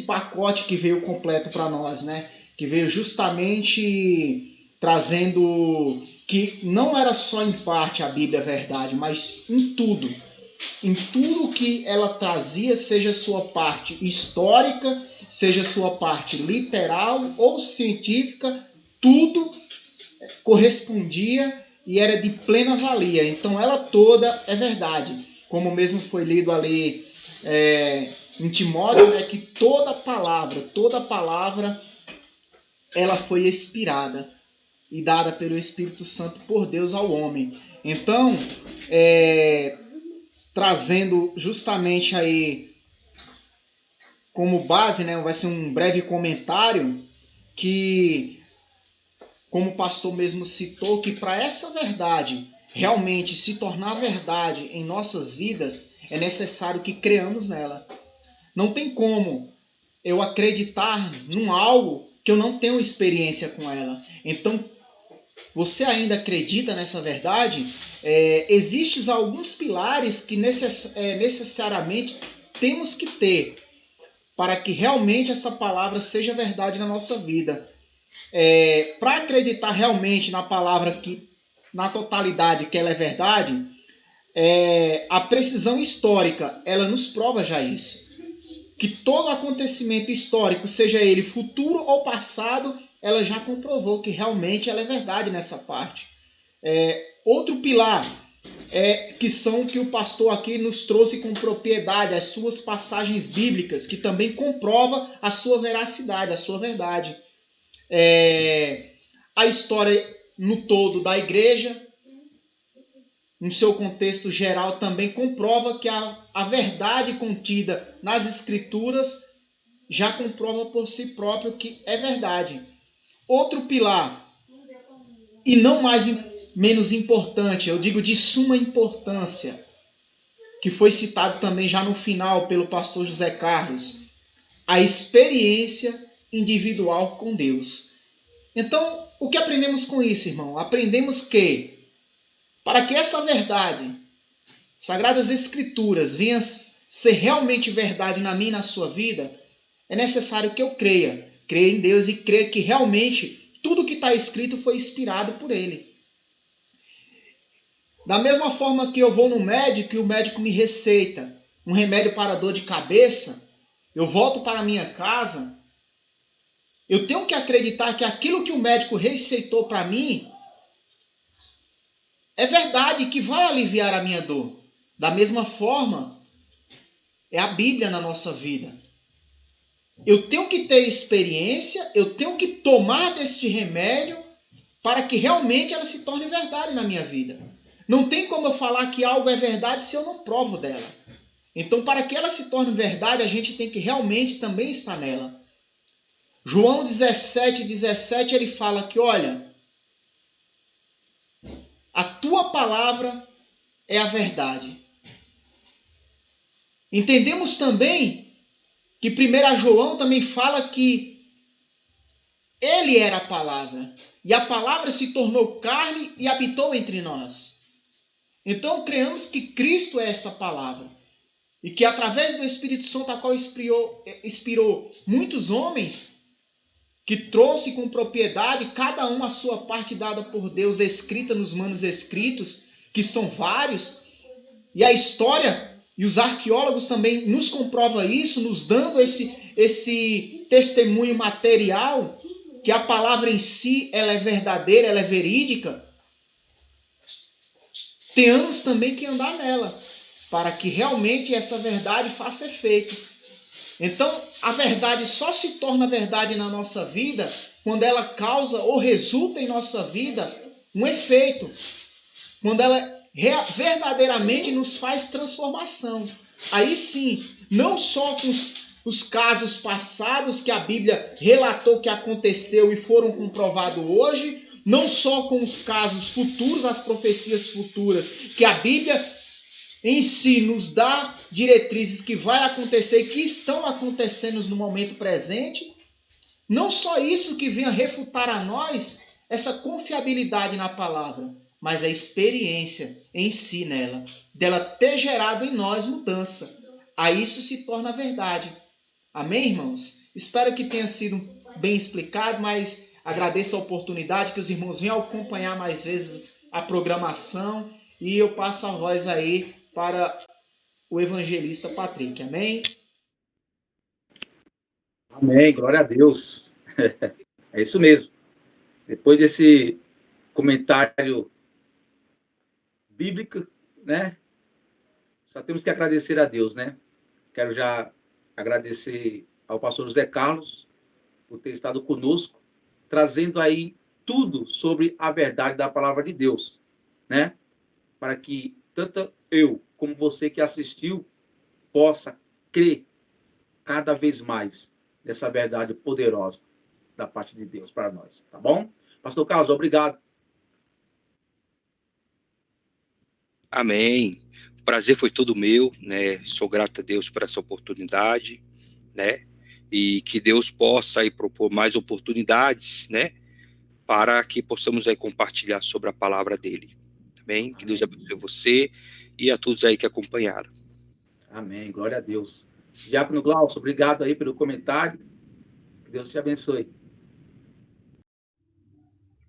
pacote que veio completo para nós, né? Que veio justamente trazendo que não era só em parte a Bíblia verdade, mas em tudo. Em tudo que ela trazia, seja sua parte histórica, seja sua parte literal ou científica, tudo correspondia e era de plena valia. Então ela toda é verdade. Como mesmo foi lido ali em Timóteo, né, que toda palavra ela foi inspirada e dada pelo Espírito Santo por Deus ao homem. Então, trazendo justamente aí como base, né, vai ser um breve comentário que, como o pastor mesmo citou, que para essa verdade realmente se tornar verdade em nossas vidas, é necessário que creamos nela. Não tem como eu acreditar num algo que eu não tenho experiência com ela. Então, você ainda acredita nessa verdade? Existem alguns pilares que necessariamente temos que ter para que realmente essa palavra seja verdade na nossa vida. Para acreditar realmente na palavra na totalidade que ela é verdade, a precisão histórica ela nos prova já isso. Que todo acontecimento histórico, seja ele futuro ou passado, ela já comprovou que realmente ela é verdade nessa parte. Outro pilar que o pastor aqui nos trouxe com propriedade, as suas passagens bíblicas, que também comprova a sua veracidade, a sua verdade. A história no todo da igreja, no seu contexto geral, também comprova que a verdade contida nas Escrituras já comprova por si próprio que é verdade. Outro pilar, e não menos importante, eu digo de suma importância, que foi citado também já no final pelo pastor José Carlos, a experiência individual com Deus. Então, o que aprendemos com isso, irmão? Aprendemos que, para que essa verdade, Sagradas Escrituras, venha ser realmente verdade na minha e na sua vida, é necessário que eu creia em Deus e creia que realmente tudo que está escrito foi inspirado por Ele. Da mesma forma que eu vou no médico e o médico me receita um remédio para dor de cabeça, eu volto para a minha casa, eu tenho que acreditar que aquilo que o médico receitou para mim é verdade, que vai aliviar a minha dor. Da mesma forma, é a Bíblia na nossa vida. Eu tenho que ter experiência, eu tenho que tomar deste remédio para que realmente ela se torne verdade na minha vida. Não tem como eu falar que algo é verdade se eu não provo dela. Então, para que ela se torne verdade, a gente tem que realmente também estar nela. João 17:17, ele fala que, olha, a tua palavra é a verdade. Entendemos também que 1 João também fala que ele era a palavra. E a palavra se tornou carne e habitou entre nós. Então, creamos que Cristo é esta palavra. E que através do Espírito Santo, a qual inspirou muitos homens, que trouxe com propriedade, cada um a sua parte dada por Deus, escrita nos manuscritos, que são vários. E a história e os arqueólogos também nos comprovam isso, nos dando esse testemunho material, que a palavra em si ela é verdadeira, ela é verídica. Tenhamos também que andar nela, para que realmente essa verdade faça efeito. Então, a verdade só se torna verdade na nossa vida quando ela causa ou resulta em nossa vida um efeito. Quando ela verdadeiramente nos faz transformação. Aí sim, não só com os casos passados que a Bíblia relatou que aconteceu e foram comprovados hoje, não só com os casos futuros, as profecias futuras, que a Bíblia em si nos dá diretrizes que vai acontecer e que estão acontecendo no momento presente. Não só isso que venha refutar a nós essa confiabilidade na palavra, mas a experiência em si nela, dela ter gerado em nós mudança. Aí isso se torna verdade. Amém, irmãos? Espero que tenha sido bem explicado, mas agradeço a oportunidade, que os irmãos venham acompanhar mais vezes a programação, e eu passo a voz aí para o evangelista Patrick. Amém? Amém, glória a Deus. É isso mesmo. Depois desse comentário bíblico, né? Só temos que agradecer a Deus, né? Quero já agradecer ao pastor José Carlos por ter estado conosco, trazendo aí tudo sobre a verdade da palavra de Deus, né? Para que tanto eu como você que assistiu possa crer cada vez mais nessa verdade poderosa da parte de Deus para nós, tá bom? Pastor Carlos, obrigado. Amém. O prazer foi todo meu, né? Sou grato a Deus por essa oportunidade, né? E que Deus possa aí propor mais oportunidades, né? Para que possamos aí compartilhar sobre a palavra dele. Amém? Amém. Que Deus abençoe você e a todos aí que acompanharam. Amém. Glória a Deus. Diácono Glaucio, obrigado aí pelo comentário. Que Deus te abençoe.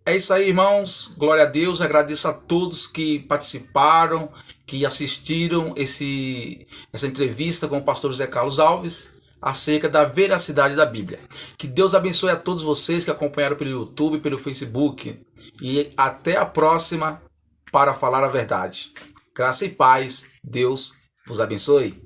É isso aí, irmãos. Glória a Deus. Agradeço a todos que participaram, que assistiram essa entrevista com o pastor José Carlos Alves acerca da veracidade da Bíblia. Que Deus abençoe a todos vocês que acompanharam pelo YouTube, pelo Facebook. E até a próxima para falar a verdade. Graça e paz. Deus vos abençoe.